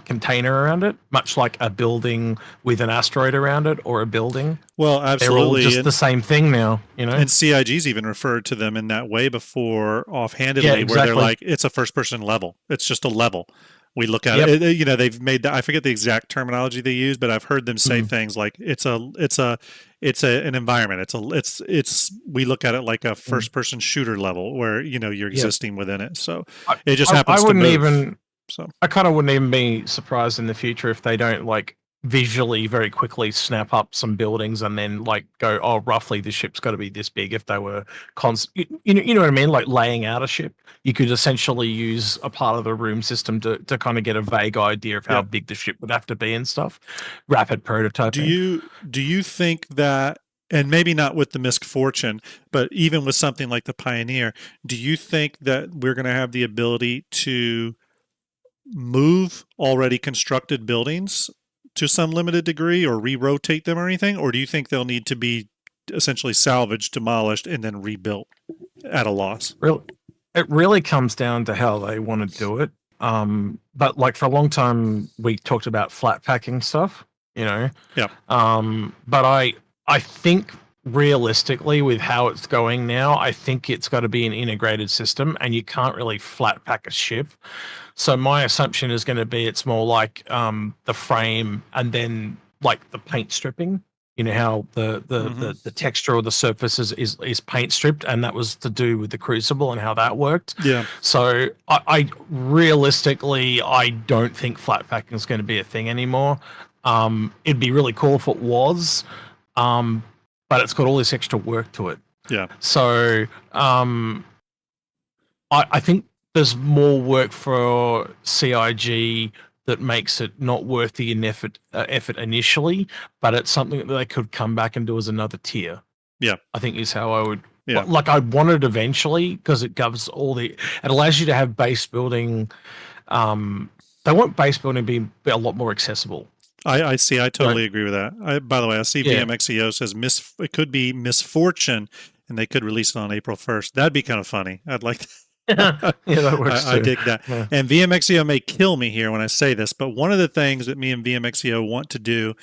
container around it, much like a building with an asteroid around it, or a building? Well, absolutely. They're all just the same thing now, And CIG's even referred to them in that way before, offhandedly, Yeah, where they're exactly. like, it's a first-person level. It's just a level. We look at it. They've made that. I forget the exact terminology they use, but I've heard them say things like it's an environment. We look at it like a first-person shooter level where you're existing within it. So it just happens to move. So I kind of wouldn't even be surprised in the future if they don't like visually very quickly snap up some buildings and then like go, oh, roughly the ship's got to be this big. If they were you know what I mean, like laying out a ship, you could essentially use a part of the room system to kind of get a vague idea of how big the ship would have to be and stuff. Rapid prototyping. Do you think that and maybe not with the Misfortune, but even with something like the Pioneer, do you think that we're going to have the ability to move already constructed buildings to some limited degree or re-rotate them or anything? Or do you think they'll need to be essentially salvaged, demolished, and then rebuilt at a loss? It really comes down to how they want to do it. But like for a long time, we talked about flat packing stuff, you know. Yeah. But I think realistically, with how it's going now, I think it's got to be an integrated system, and you can't really flat pack a ship. So my assumption is going to be it's more like the frame and then like the paint stripping. You know how the texture of the surface is paint stripped, and that was to do with the Crucible and how that worked. Yeah. So I realistically I don't think flat packing is going to be a thing anymore. It'd be really cool if it was, but it's got all this extra work to it. Yeah. So I think there's more work for CIG that makes it not worth the effort initially, but it's something that they could come back and do as another tier. Yeah. I think is how I would. Yeah. Like I want it eventually because it gives it allows you to have base building. They want base building to be a lot more accessible. I see. I totally agree with that. By the way, I see VMXEO says it could be Misfortune, and they could release it on April 1st. That'd be kind of funny. I'd like that. Yeah, that works I dig that. Yeah. And VMXEO may kill me here when I say this, but one of the things that me and VMXEO want to do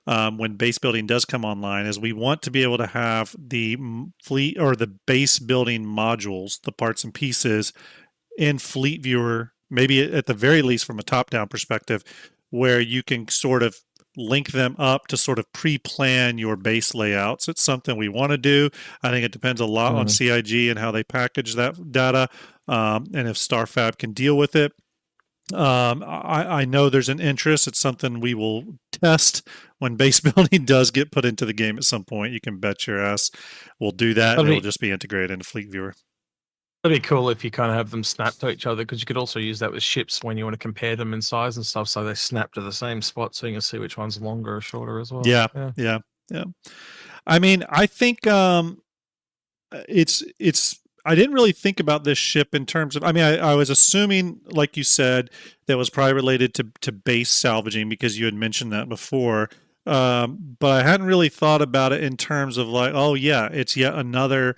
when base building does come online is we want to be able to have the fleet or the base building modules, the parts and pieces, in Fleet Viewer, maybe at the very least from a top-down perspective, where you can sort of link them up to sort of pre-plan your base layouts. It's something we want to do. I think it depends a lot on CIG and how they package that data, and if StarFab can deal with it. I know there's an interest. It's something we will test when base building does get put into the game at some point. You can bet your ass we'll do that, and it'll just be integrated into Fleet Viewer. It'd be cool if you kind of have them snap to each other, because you could also use that with ships when you want to compare them in size and stuff, so they snap to the same spot, so you can see which one's longer or shorter as well. Yeah. I mean, I think it's. I didn't really think about this ship in terms of. I mean, I was assuming, like you said, that was probably related to base salvaging because you had mentioned that before. But I hadn't really thought about it in terms of like, oh yeah, it's yet another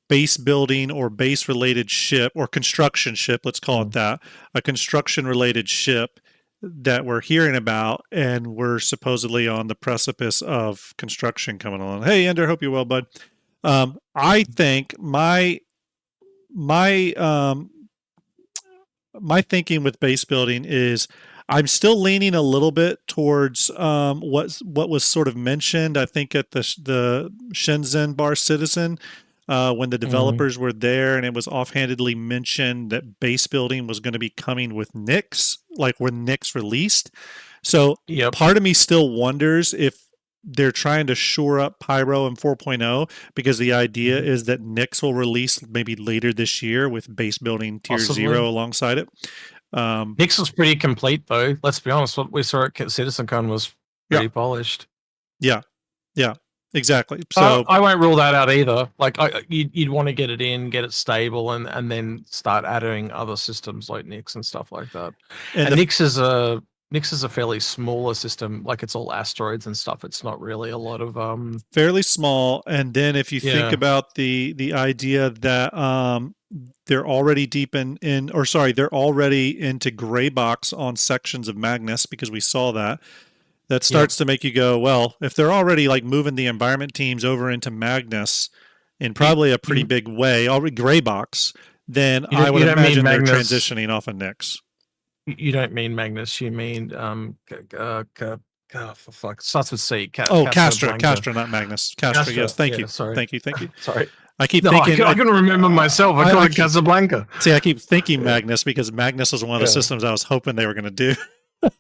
base building or base related ship or construction ship, let's call it that, a construction related ship that we're hearing about, and we're supposedly on the precipice of construction coming along. Hey Ender, hope you're well, bud. I think my thinking with base building is I'm still leaning a little bit towards what was sort of mentioned, I think, at the Shenzhen Bar Citizen, when the developers were there, and it was offhandedly mentioned that base building was going to be coming with Nyx, like when Nyx released. So part of me still wonders if they're trying to shore up Pyro and 4.0, because the idea is that Nyx will release maybe later this year with base building tier 0 alongside it. Nyx was pretty complete, though. Let's be honest, what we saw at CitizenCon was pretty polished. Yeah. Exactly. So I won't rule that out either. Like you'd want to get it in, get it stable, and then start adding other systems like Nyx and stuff like that. And Nyx is a fairly smaller system. Like it's all asteroids and stuff. It's not really a lot of fairly small. And then if you think about the idea that they're already they're already into gray box on sections of Magnus, because we saw that. That starts to make you go, well, if they're already like moving the environment teams over into Magnus in probably a pretty big way, already gray box, then I would imagine they're transitioning off of Nyx. You don't mean Magnus, you mean for fuck, starts with C. Castra, not Magnus. Castra, yes, thank you. Sorry. Thank you. Sorry. I keep thinking. I can remember myself. I call it Casablanca. See, I keep thinking Magnus because Magnus was one of the systems I was hoping they were going to do.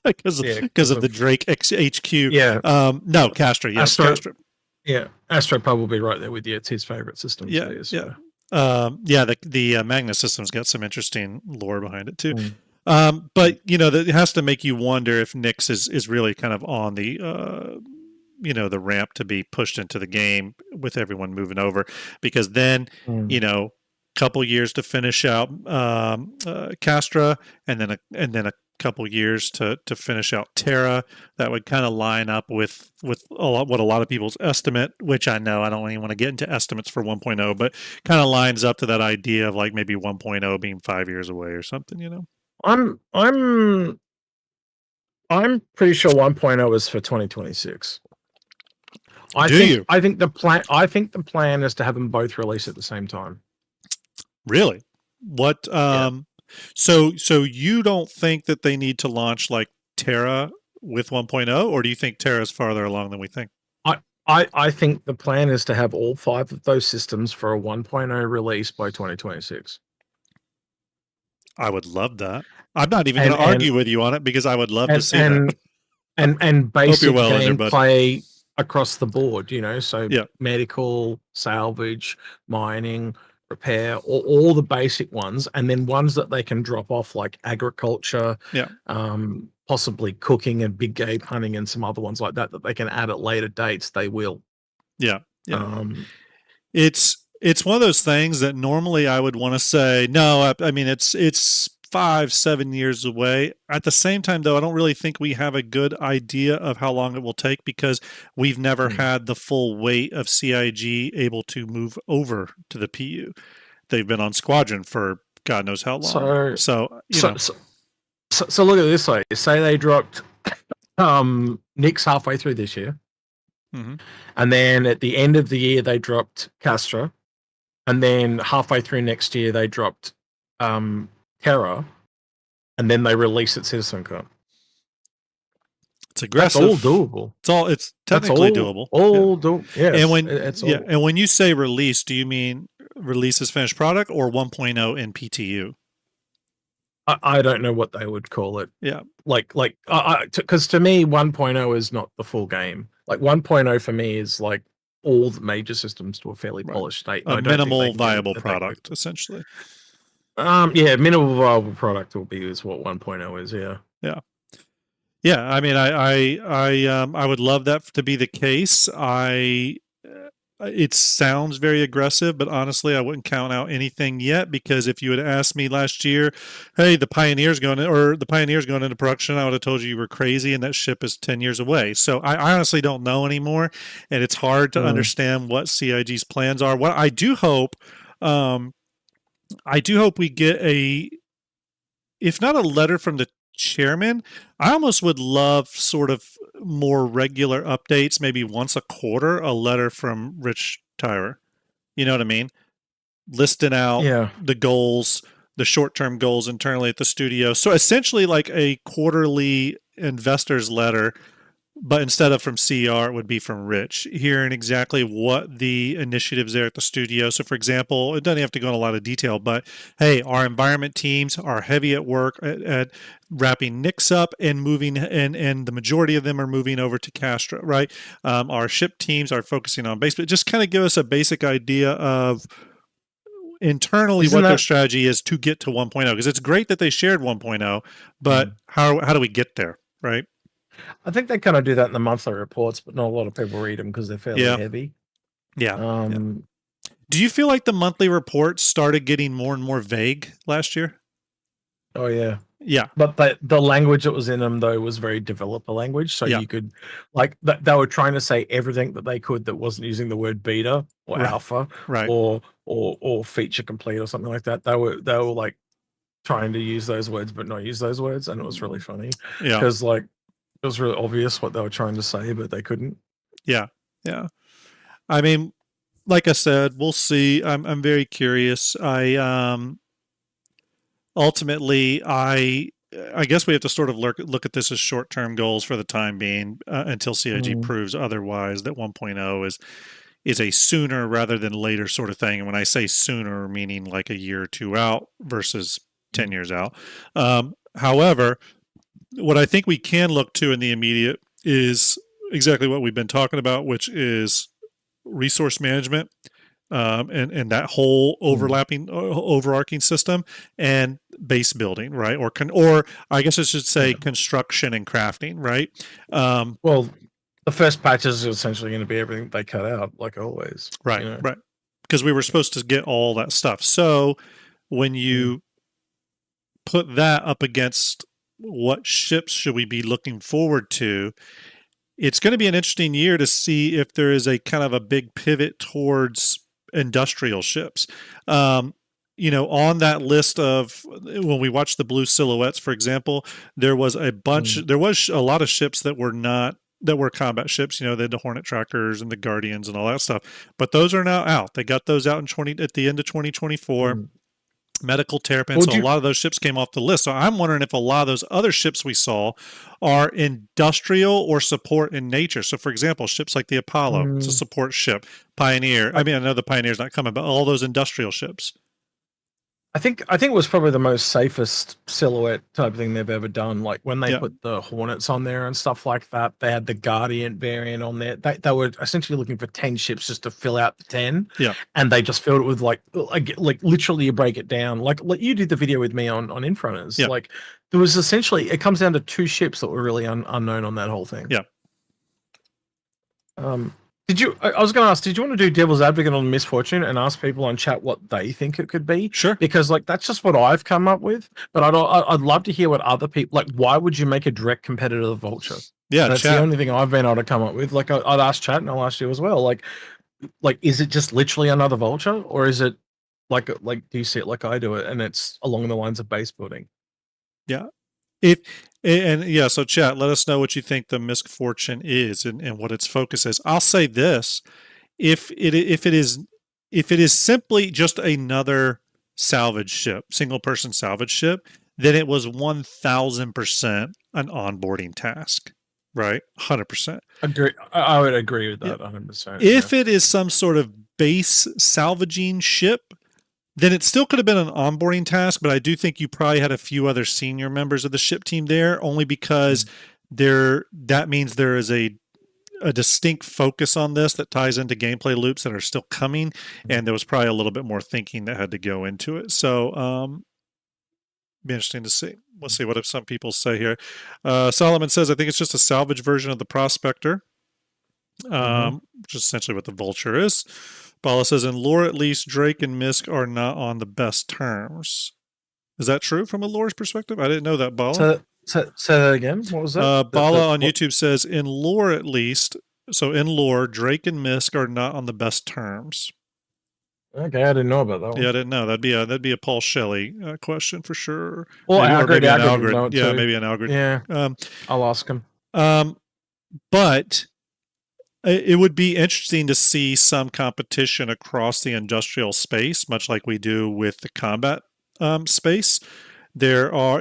because of the Drake HQ. No, Castra. Yes, Castra. Yeah, Astro probably right there with you. It's his favorite system. The Magnus system's got some interesting lore behind it too. But that has to make you wonder if Nyx is really kind of on the the ramp to be pushed into the game with everyone moving over, because then Mm. couple years to finish out Castra, and then a couple years to finish out Terra. That would kind of line up with what a lot of people's estimate, which I know I don't even want to get into estimates for 1.0, but kind of lines up to that idea of like maybe 1.0 being 5 years away or something. I'm I'm I'm pretty sure 1.0 is for 2026. Do you I think the plan is to have them both released at the same time. really? What Yeah. so you don't think that they need to launch like Terra with 1.0, or do you think Terra is farther along than we think? I think the plan is to have all 5 of those systems for a 1.0 release by 2026. I would love that. I'm not even And going to argue with you on it because I would love to and see that. and and Hope you're basic well in there, bud. gameplay across the board, so Yeah. medical, salvage, mining, repair, all the basic ones, and then ones that they can drop off like agriculture, Yeah. possibly cooking and big game hunting and some other ones like that they can add at later dates, they will. Yeah. Yeah. Um, It's one of those things that normally I would want to say no. I mean, it's 5-7 years away. At the same time, though, I don't really think we have a good idea of how long it will take because we've never Hmm. had the full weight of CIG able to move over to the PU. They've been on Squadron for God knows how long. so so look at it this way. Say they dropped Nix halfway through this year, Mhm. and then at the end of the year they dropped Castra, and then halfway through next year they dropped Terra, and then they released at CitizenCon. It's That's aggressive. all doable. It's technically doable. Yes, And when you say release, do you mean release as finished product or 1.0 in PTU? I don't know what they would call it. Yeah. Because to me 1.0 is not the full game. Like 1.0 for me is like all the major systems to a fairly Right. polished state. A minimal viable product, essentially. Yeah, minimal viable product is what 1.0 is. Yeah. Yeah, I mean, I would love that to be the case. It sounds very aggressive, but honestly, I wouldn't count out anything yet because if you had asked me last year, "Hey, the Pioneer's going into production," I would have told you were crazy, and that ship is 10 years away. So I honestly don't know anymore, and it's hard to understand what CIG's plans are. What I do hope we get if not a letter from the chairman, I almost would love sort of more regular updates, maybe once a quarter, a letter from Rich Tyrer. You know what I mean? Listing out Yeah. the goals, the short term goals internally at the studio. So essentially, like a quarterly investors letter, but instead of from CR, it would be from Rich, hearing exactly what the initiatives there at the studio. So, for example, it doesn't have to go in a lot of detail, but hey, our environment teams are heavy at work at wrapping Nix up and moving, and the majority of them are moving over to Castra, right? Our ship teams are focusing on base, but just kind of give us a basic idea of internally what their strategy is to get to 1.0, because it's great that they shared 1.0, but how do we get there, right? I think they kind of do that in the monthly reports, but not a lot of people read them because they're fairly heavy. Yeah. Do you feel like the monthly reports started getting more and more vague last year? Oh yeah. Yeah. But the language that was in them though was very developer language, so you could they were trying to say everything that they could that wasn't using the word beta or alpha or feature complete or something like that. They were like trying to use those words but not use those words, and it was really funny because like it was really obvious what they were trying to say, but they couldn't. Yeah. I mean, like I said, we'll see. I'm very curious. Ultimately, I guess we have to sort of look at this as short term goals for the time being until CIG proves otherwise. That 1.0 is a sooner rather than later sort of thing. And when I say sooner, meaning like a year or two out versus 10 years out. However, what I think we can look to in the immediate is exactly what we've been talking about, which is resource management and that whole overarching system, and base building, right? Or I guess I should say construction and crafting, right? Well, The first patch is essentially going to be everything they cut out, like always. Right, right. Because we were supposed to get all that stuff. So when you put that up against what ships should we be looking forward to, it's going to be an interesting year to see if there is a kind of a big pivot towards industrial ships. On that list of when we watched the blue silhouettes, for example, there was there was a lot of ships that were not that were combat ships. They had the Hornet trackers and the Guardians and all that stuff, but those are now out. They got those out at the end of 2024. Medical terrapins. So a lot of those ships came off the list. So I'm wondering if a lot of those other ships we saw are industrial or support in nature. So, for example, ships like the Apollo, it's a support ship. Pioneer. I know the Pioneer's not coming, but all those industrial ships. I think it was probably the most safest silhouette type thing they've ever done. Like when they put the Hornets on there and stuff like that, they had the Guardian variant on there. They were essentially looking for 10 ships just to fill out the 10. Yeah. And they just filled it with like literally you break it down. Like you did the video with me on Infrunners. Yeah. Like there was essentially, it comes down to 2 ships that were really unknown on that whole thing. Yeah. I was going to ask, did you want to do devil's advocate on Misfortune and ask people on chat what they think it could be? Sure. Because that's just what I've come up with, but I'd love to hear what other people, why would you make a direct competitor to the Vulture? Yeah, that's the only thing I've been able to come up with. I'd ask chat and I'll ask you as well. Like, is it just literally another Vulture, or is it do you see it like I do it and it's along the lines of base building? Yeah. So chat, let us know what you think the Misfortune is and what its focus is. I'll say this: if it is simply just another salvage ship, single person salvage ship, then it was 1,000% an onboarding task, right? 100%. Agree. I would agree with that 100%. If it is some sort of base salvaging ship, then it still could have been an onboarding task, but I do think you probably had a few other senior members of the ship team there, only because that means there is a distinct focus on this that ties into gameplay loops that are still coming, and there was probably a little bit more thinking that had to go into it. So, be interesting to see. We'll see what some people say here. Solomon says, I think it's just a salvage version of the Prospector, which is essentially what the Vulture is. Bala says, in lore at least, Drake and Misk are not on the best terms. Is that true from a lore's perspective? I didn't know that, Bala. Say that again. What was that? Bala on YouTube says, in lore at least, so in lore, Drake and Misk are not on the best terms. Okay, I didn't know about that one. Yeah, I didn't know. That'd be a Paul Shelley question for sure. Well, maybe an algorithm. Yeah, maybe an algorithm. Yeah, I'll ask him. But it would be interesting to see some competition across the industrial space, much like we do with the combat space. There are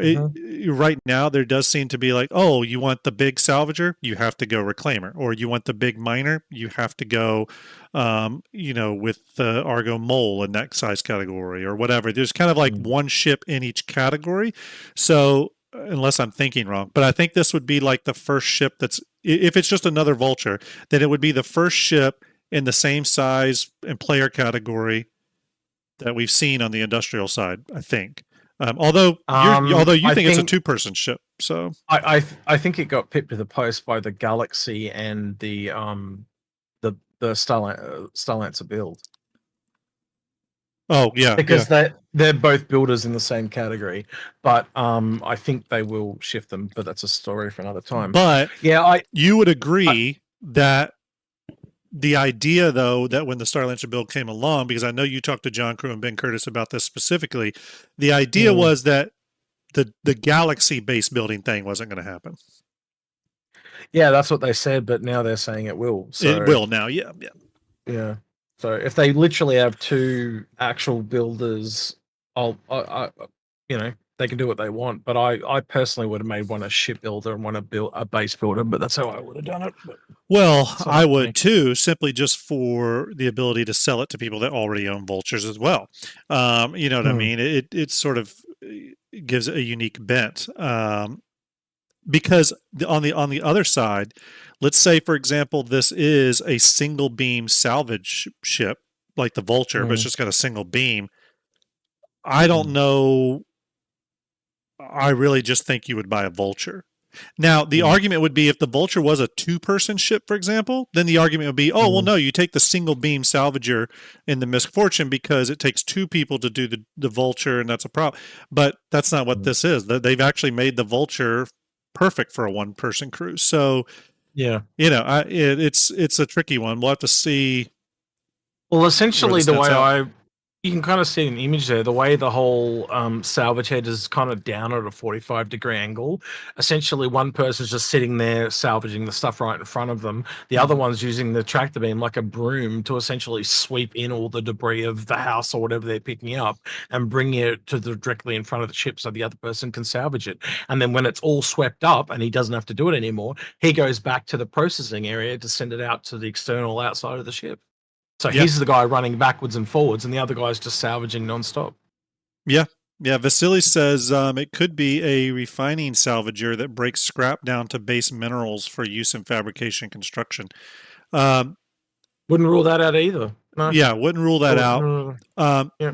right now there does seem to be like, oh, you want the big salvager, you have to go reclaimer, or you want the big miner, you have to go with the Argo Mole in that size category or whatever. There's kind of like one ship in each category. So unless I'm thinking wrong, but I think this would be like the first ship that's, if it's just another Vulture, then it would be the first ship in the same size and player category that we've seen on the industrial side, I think. Although you think it's a 2-person ship, so I think it got pipped to the post by the Galaxy and the Starlancer build. Oh yeah, because they're both builders in the same category, but I think they will shift them. But that's a story for another time. But yeah, you would agree that the idea, though, that when the Starlancer build came along, because I know you talked to John Crew and Ben Curtis about this specifically, the idea was that the Galaxy base building thing wasn't going to happen. Yeah, that's what they said, but now they're saying it will. So, it will now, yeah. So if they literally have 2 actual builders, they can do what they want. But I personally would have made one a ship builder and one a base builder, but that's how I would have done it. But well, I would too, simply just for the ability to sell it to people that already own Vultures as well. You know what I mean? It sort of gives a unique bent. Because on the other side, let's say, for example, this is a single beam salvage ship like the Vulture, but it's just got a single beam. I don't know. I really just think you would buy a Vulture Now, the Mm. argument would be if the Vulture was a two-person ship, for example, then the argument would be, oh, well, Mm. no, you take the single beam salvager in the Misfortune because it takes two people to do the Vulture, and that's a problem. But that's not what Mm. this is. They've actually made the Vulture perfect for a one-person crew. So, Yeah. it's a tricky one. We'll have to see Well, where essentially, this the nets way out. you can kind of see an image there, the way the whole salvage head is kind of down at a 45-degree angle. Essentially, one person's just sitting there salvaging the stuff right in front of them. The other one's using the tractor beam like a broom to essentially sweep in all the debris of the house or whatever they're picking up and bring it to directly in front of the ship so the other person can salvage it. And then when it's all swept up and he doesn't have to do it anymore, he goes back to the processing area to send it out to the external outside of the ship. So Yeah, he's the guy running backwards and forwards, and the other guy's just salvaging nonstop. yeah. Yeah, Vasily says it could be a refining salvager that breaks scrap down to base minerals for use in fabrication and construction. Um, Wouldn't rule that out either. No. yeah, wouldn't rule that out. Yeah.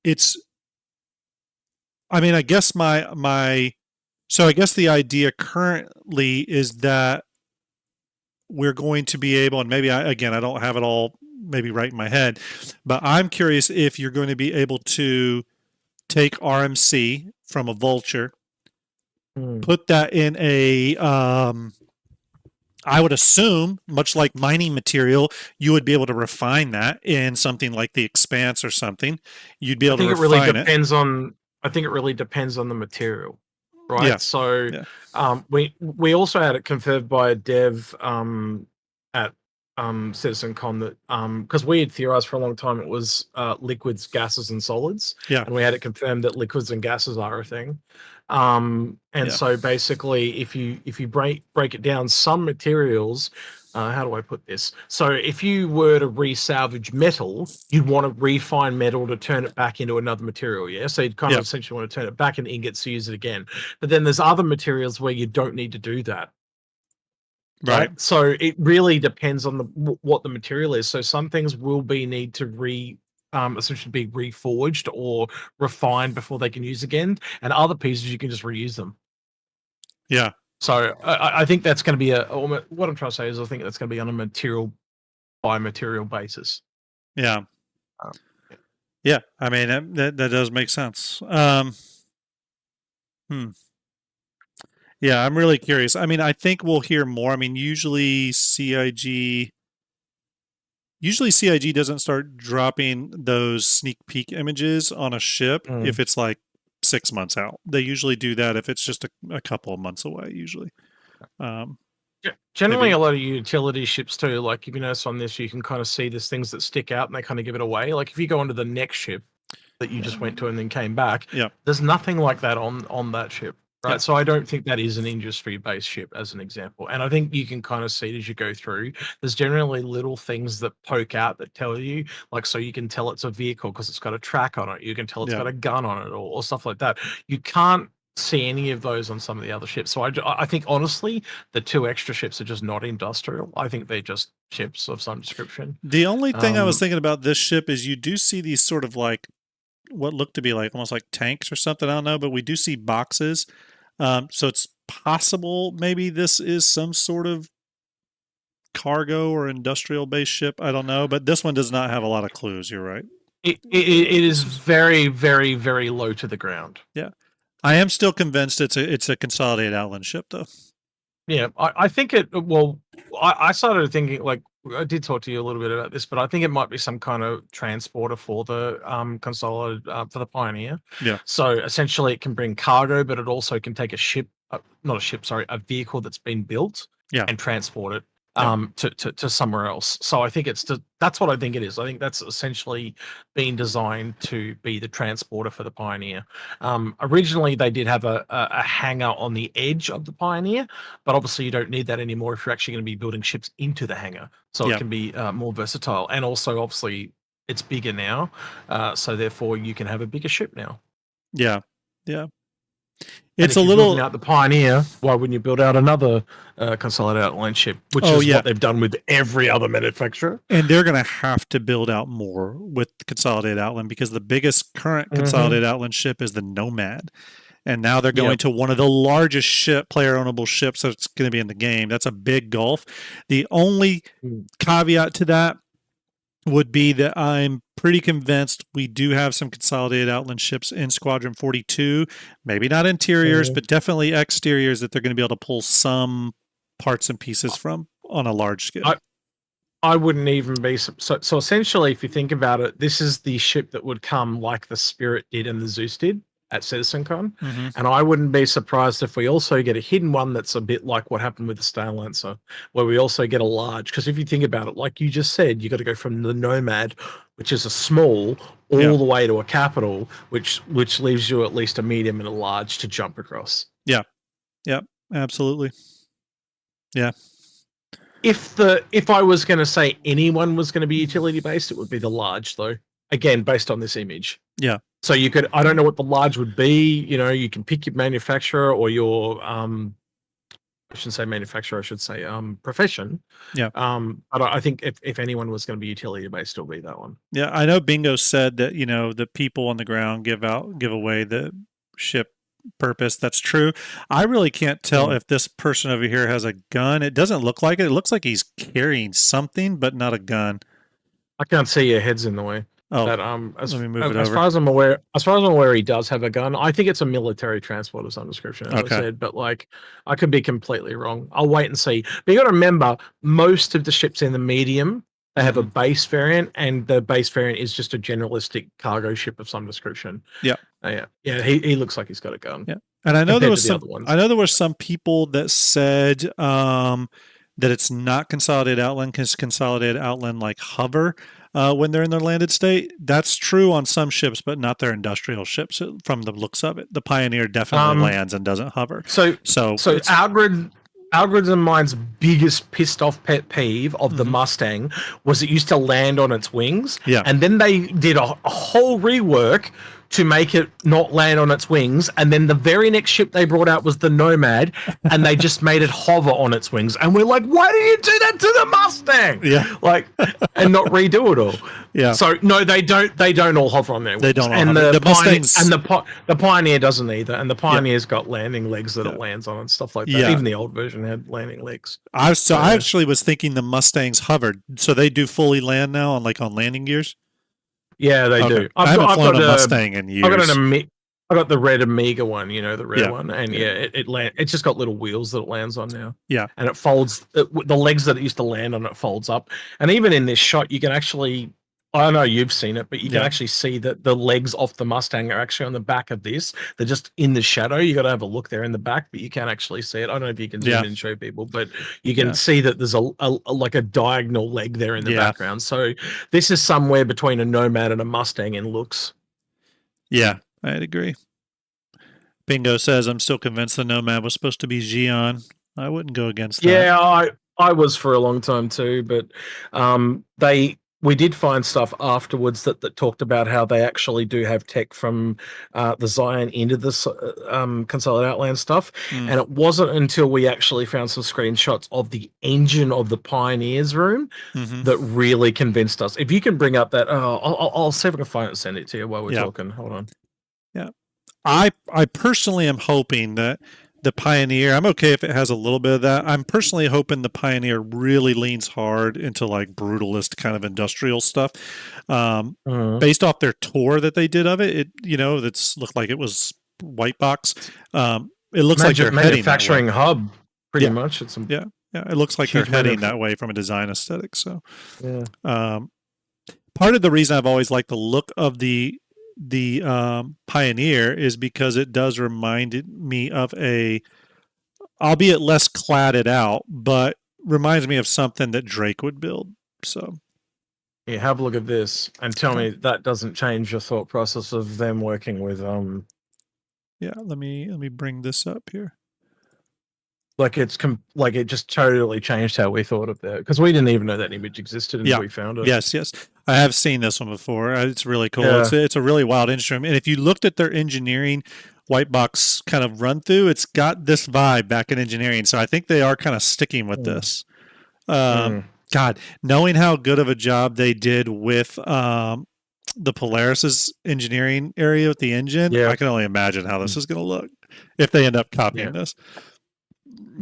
It's, I mean, I guess so I guess the idea currently is that we're going to be able, and maybe I don't have it all maybe right in my head, but I'm curious if you're going to be able to take RMC from a Vulture, put that in a I would assume, much like mining material, you would be able to refine that in something like the Expanse or something. You'd be I able to think it really refine it. depends on. I think it really depends on the material, Yeah, right? So, yeah, we also had it confirmed by a dev at CitizenCon that because we had theorized for a long time it was liquids, gases, and solids, yeah, and we had it confirmed that liquids and gases are a thing. And yeah, so basically, if you break it down, some materials. How do I put this? So, if you were to resalvage metal, you'd want to refine metal to turn it back into another material. Yeah. So, you'd kind of yeah. essentially want to turn it back into ingots to use it again. But then there's other materials where you don't need to do that. Right. Right. So it really depends on what the material is. So some things will be need to essentially be reforged or refined before they can use again, and other pieces you can just reuse them. Yeah, So I think that's going to be what I'm trying to say is I think that's going to be on a material by material basis. yeah, Um, yeah. I mean, that does make sense. Hmm. Yeah, I'm really curious. I mean, I think we'll hear more. I mean, usually CIG doesn't start dropping those sneak peek images on a ship mm. if it's like 6 months out. They usually do that if it's just a couple of months away, usually. Um, Generally, maybe, a lot of utility ships too. Like if you notice on this, you can kind of see there's things that stick out and they kind of give it away. Like if you go onto the next ship that you just went to and then came back, yeah, there's nothing like that on that ship, yeah, right? So I don't think that is an industry-based ship, as an example. And I think you can kind of see it as you go through. There's generally little things that poke out that tell you, like, so you can tell it's a vehicle because it's got a track on it. You can tell it's yeah, got a gun on it or stuff like that. You can't see any of those on some of the other ships. So I think honestly, the two extra ships are just not industrial. I think they're just ships of some description. The only thing I was Um, thinking about this ship is you do see these sort of like what look to be like almost like tanks or something. I don't know, but we do see boxes. So it's possible maybe this is some sort of cargo or industrial based ship. I don't know, but this one does not have a lot of clues. You're right. it is very, very, very low to the ground. Yeah, I am still convinced it's a consolidated outland ship though. Yeah, I think it. Well, I started thinking like I did talk to you a little bit about this, but I think it might be some kind of transporter for the consolidated for the Pioneer. Yeah, So essentially, it can bring cargo, but it also can take a ship, not a ship, sorry, a vehicle that's been built yeah, and transport it yeah, to somewhere else. So I think that's what I think it is. I think that's essentially been designed to be the transporter for the Pioneer. Originally, they did have a hangar on the edge of the Pioneer, but obviously you don't need that anymore if you're actually going to be building ships into the hangar. So it yeah, can be more versatile, and also obviously it's bigger now, so therefore you can have a bigger ship now. yeah, yeah. And It's a if you're building little. out the Pioneer, why wouldn't you build out another consolidated outline ship, which Oh is yeah, what they've done with every other manufacturer? and they're going to have to build out more with consolidated outland because the biggest current Mm-hmm. consolidated outland ship is the Nomad, and now they're going Yep. to one of the largest player ownable ships that's going to be in the game. That's a big gulf. The only caveat to that would be that I'm pretty convinced we do have some consolidated Outland ships in Squadron 42. Maybe not interiors, but definitely exteriors that they're going to be able to pull some parts and pieces from on a large scale. I wouldn't even be so essentially, if you think about it, this is the ship that would come like the Spirit did and the Zeus did at CitizenCon. And I wouldn't be surprised if we also get a hidden one that's a bit like what happened with the Stale Lancer, where we also get a large. Because if you think about it, like you just said, you got to go from the Nomad, which is a small, all the way to a capital, which leaves you at least a medium and a large to jump across. Yeah, absolutely. Yeah. If I was going to say anyone was going to be utility based, it would be the large, though. Again, based on this image. Yeah. So you could, I don't know what the large would be. You know, you can pick your manufacturer or your, I shouldn't say manufacturer, I should say profession. Yeah. But I think if anyone was going to be utility based, it'll be that one. Yeah, I know Bingo said that, you know, the people on the ground give away the ship purpose. That's true. I really can't tell if this person over here has a gun. It doesn't look like it. It looks like he's carrying something, but not a gun. I can't see your head's in the way. Oh, but, let me move it over. As far as I'm aware, he does have a gun. I think it's a military transport of some description, as I said, but like I could be completely wrong. I'll wait and see. But you got to remember, most of the ships in the medium, they have a base variant, and the base variant is just a generalistic cargo ship of some description. Yeah. Yeah. He looks like he's got a gun. Yeah. And I know there was some people that said that it's not consolidated outland, because consolidated outland like hover when they're in their landed state. That's true on some ships, but not their industrial ships from the looks of it. The Pioneer definitely lands and doesn't hover. So Algorithm Mind's biggest pissed off pet peeve of the Mustang was it used to land on its wings. Yeah. And then they did a whole rework to make it not land on its wings. And then the very next ship they brought out was the Nomad, and they just made it hover on its wings. And we're like, why do you do that to the Mustang? Yeah. Like, and not redo it all. Yeah. So no, they don't all hover on their wings. They don't all and hover. The Mustangs, Mustangs and the Pioneer doesn't either. And the Pioneer's got landing legs that it lands on and stuff like that. Yeah. Even the old version had landing legs. I actually was thinking the Mustangs hovered. So they do fully land now on landing gears? Yeah, they do. I haven't flown a Mustang in years. I got the red Amiga one, you know, the red one, and it's just got little wheels that it lands on now. Yeah, and it folds. The legs that it used to land on, it folds up. And even in this shot, you can actually. I know you've seen it, but you can actually see that the legs off the Mustang are actually on the back of this. They're just in the shadow. You got to have a look there in the back, but you can't actually see it. I don't know if you can zoom in and show people, but you can see that there's a diagonal leg there in the background. So this is somewhere between a Nomad and a Mustang in looks. Yeah, I'd agree. Bingo says, I'm still convinced the Nomad was supposed to be Xi'an. I wouldn't go against that. Yeah, I was for a long time too, but we did find stuff afterwards that talked about how they actually do have tech from the Zion into this Consolidated Outland stuff. And it wasn't until we actually found some screenshots of the engine of the Pioneers room that really convinced us. If you can bring up that, I'll see if I can find it and send it to you while we're talking. Hold on. Yeah. I personally am hoping that the Pioneer, I'm okay if it has a little bit of that. I'm personally hoping the Pioneer really leans hard into brutalist kind of industrial stuff. Based off their tour that they did of it, it's looked like it was white box. It looks like they're manufacturing hub, pretty much. It's it looks like they're heading that way from a design aesthetic. So, part of the reason I've always liked the look of the Pioneer is because it does remind me of albeit less cladded out, but reminds me of something that Drake would build. So have a look at this and tell me that doesn't change your thought process of them working with let me bring this up here. It just totally changed how we thought of that, because we didn't even know that image existed until we found it. Yes. I have seen this one before. It's really cool. Yeah. It's a really wild instrument. And if you looked at their engineering white box kind of run through, it's got this vibe back in engineering. So I think they are kind of sticking with this. God, knowing how good of a job they did with the Polaris's engineering area with the engine. Yeah. I can only imagine how this is going to look if they end up copying this.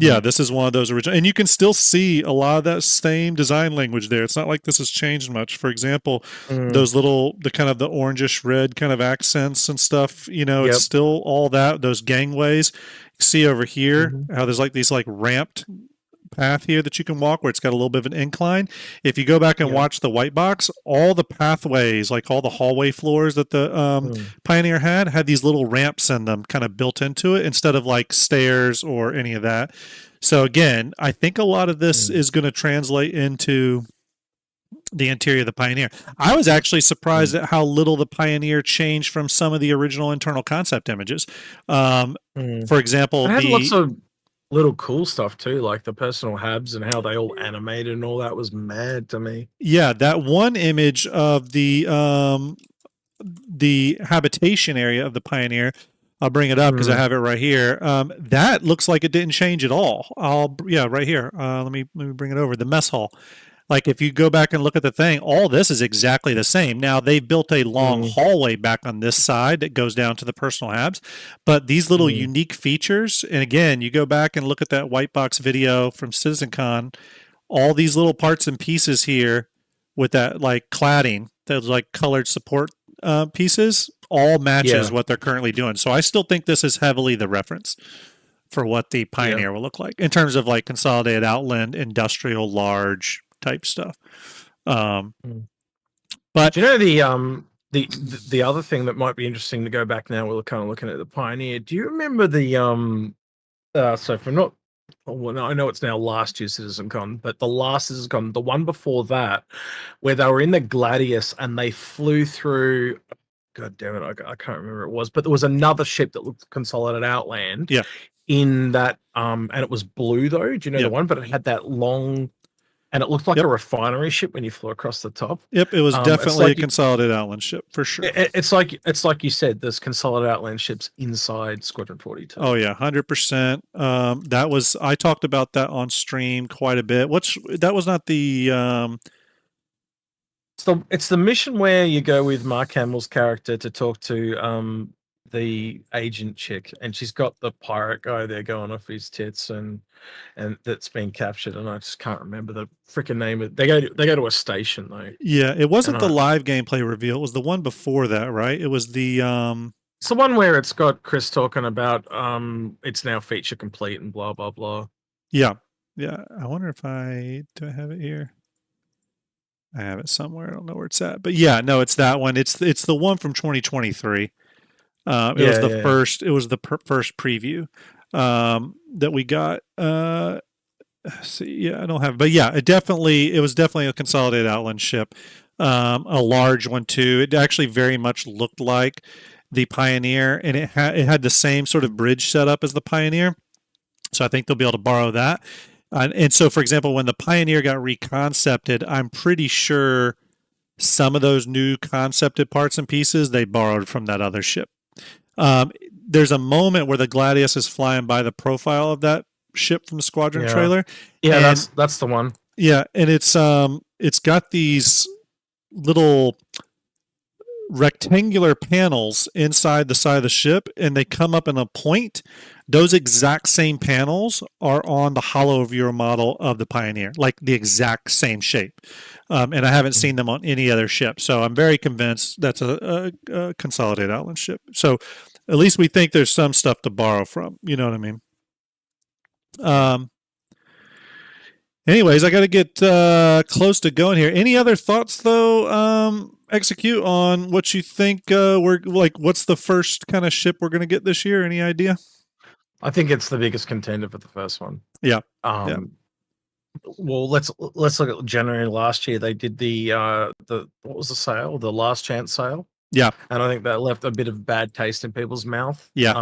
Yeah, this is one of those original, and you can still see a lot of that same design language there. It's not like this has changed much. For example, those the kind of the orangish red kind of accents and stuff, it's still all that, those gangways. You see over here how there's like these like ramped path here that you can walk where it's got a little bit of an incline. If you go back and watch the white box, all the pathways, like all the hallway floors that the Pioneer had these little ramps in them kind of built into it instead of like stairs or any of that. So again, I think a lot of this is going to translate into the interior of the Pioneer. I was actually surprised at how little the Pioneer changed from some of the original internal concept images. For example, it had lots of little cool stuff too, like the personal habs and how they all animated and all that was mad to me. Yeah, that one image of the habitation area of the Pioneer, I'll bring it up because I have it right here. That looks like it didn't change at all. Right here. Let me bring it over. The mess hall. Like if you go back and look at the thing, all this is exactly the same. Now they built a long hallway back on this side that goes down to the personal habs, but these little unique features, and again, you go back and look at that white box video from CitizenCon, all these little parts and pieces here with that like cladding, those like colored support pieces, all matches what they're currently doing. So I still think this is heavily the reference for what the Pioneer will look like in terms of like consolidated outland, industrial, large type stuff. But do you know the other thing that might be interesting to go back now, we're kind of looking at the Pioneer. Do you remember the so for not well, I know it's now last year's CitizenCon, but the last CitizenCon, the one before that, where they were in the Gladius and they flew through, god damn it, I can't remember what it was, but there was another ship that looked Consolidated Outland in that and it was blue though, do you know the one? But it had that long, and it looked like a refinery ship when you flew across the top. It was definitely a Consolidated Outland ship for sure. It's like you said, there's Consolidated Outland ships inside Squadron 42. Oh yeah, 100%. That was, I talked about that on stream quite a bit. That was not the it's the mission where you go with Mark Hamill's character to talk to the agent chick, and she's got the pirate guy there going off his tits, and that's been captured, and I just can't remember the freaking name. They go to a station though. Yeah, it wasn't the live gameplay reveal. It was the one before that, right? It was the it's the one where it's got Chris talking about it's now feature complete and blah blah blah. Yeah. I wonder if I have it here. I have it somewhere. I don't know where it's at, but yeah, no, it's that one. It's the one from 2023. It was the first. It was the first preview that we got. I don't have, but yeah, it was definitely a Consolidated Outland ship, a large one too. It actually very much looked like the Pioneer, and it had the same sort of bridge setup as the Pioneer. So I think they'll be able to borrow that. And so, for example, when the Pioneer got reconcepted, I'm pretty sure some of those new concepted parts and pieces they borrowed from that other ship. There's a moment where the Gladius is flying by the profile of that ship from the Squadron trailer. Yeah, that's the one. Yeah, and it's got these little rectangular panels inside the side of the ship, and they come up in a point. Those exact same panels are on the hollow viewer model of the Pioneer, like the exact same shape. And I haven't seen them on any other ship. So I'm very convinced that's a Consolidated Outland ship. So at least we think there's some stuff to borrow from. You know what I mean? Anyways, I got to get close to going here. Any other thoughts, though, Execute, on what you think we're like? What's the first kind of ship we're going to get this year? Any idea? I think it's the biggest contender for the first one. Yeah. Well, let's look at January last year. They did the what was the sale? The last chance sale. Yeah. And I think that left a bit of bad taste in people's mouth. Yeah.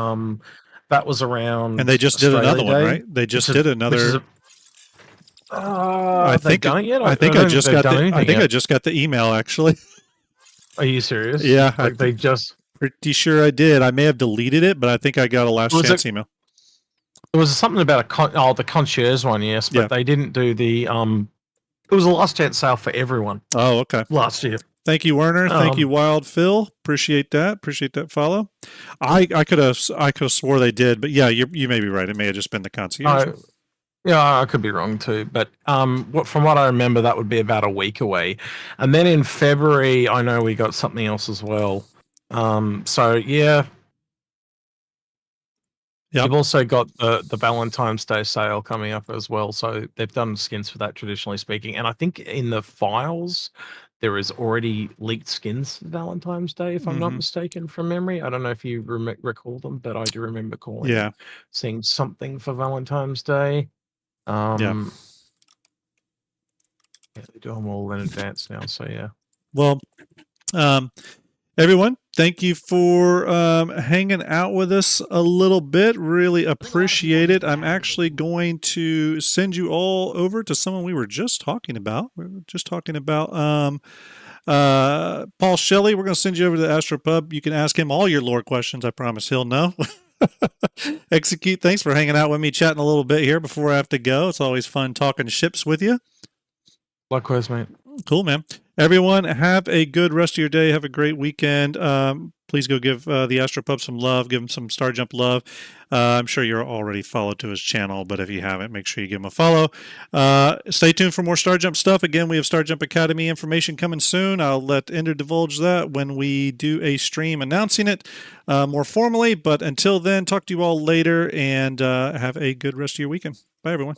That was around, and they just did another one, right? They just did another. I think done it yet? I think I just got the email actually. Are you serious? Yeah, like they just. Pretty sure I did. I may have deleted it, but I think I got a last chance email. There was something about the concierge one, yes, but they didn't do the. It was a last chance sale for everyone. Oh, okay. Last year. Thank you, Werner. Thank you, Um, Wild Phil. Appreciate that. Appreciate that follow. I could have swore they did, but yeah, you may be right. It may have just been the concierge. I Yeah, I could be wrong too, but from what I remember, that would be about a week away, and then in February, I know we got something else as well. So yeah, Yep. you've also got the Valentine's Day sale coming up as well. So they've done skins for that, traditionally speaking, and I think in the files there is already leaked skins for Valentine's Day, if I'm not Hmm. mistaken, from memory. I don't know if you recall them, but I do remember Yeah. seeing something for Valentine's Day. Yeah. Um, Yeah, they do them all in advance now. So yeah. Well, um, everyone, thank you for hanging out with us a little bit. Really appreciate it. I'm actually going to send you all over to someone we were just talking about. We were just talking about Paul Shelley. We're going to send you over to the Astro Pub. You can ask him all your lore questions. I promise he'll know. Execute. Thanks for hanging out with me, chatting a little bit here before I have to go. It's always fun talking ships with you. Likewise, mate. Cool, man. Everyone, have a good rest of your day. Have a great weekend. Please go give the Astropub some love. Give him some StarJump love. I'm sure you're already followed to his channel, but if you haven't, make sure you give him a follow. Stay tuned for more StarJump stuff. Again, we have StarJump Academy information coming soon. I'll let Ender divulge that when we do a stream announcing it more formally. But until then, talk to you all later and have a good rest of your weekend. Bye, everyone.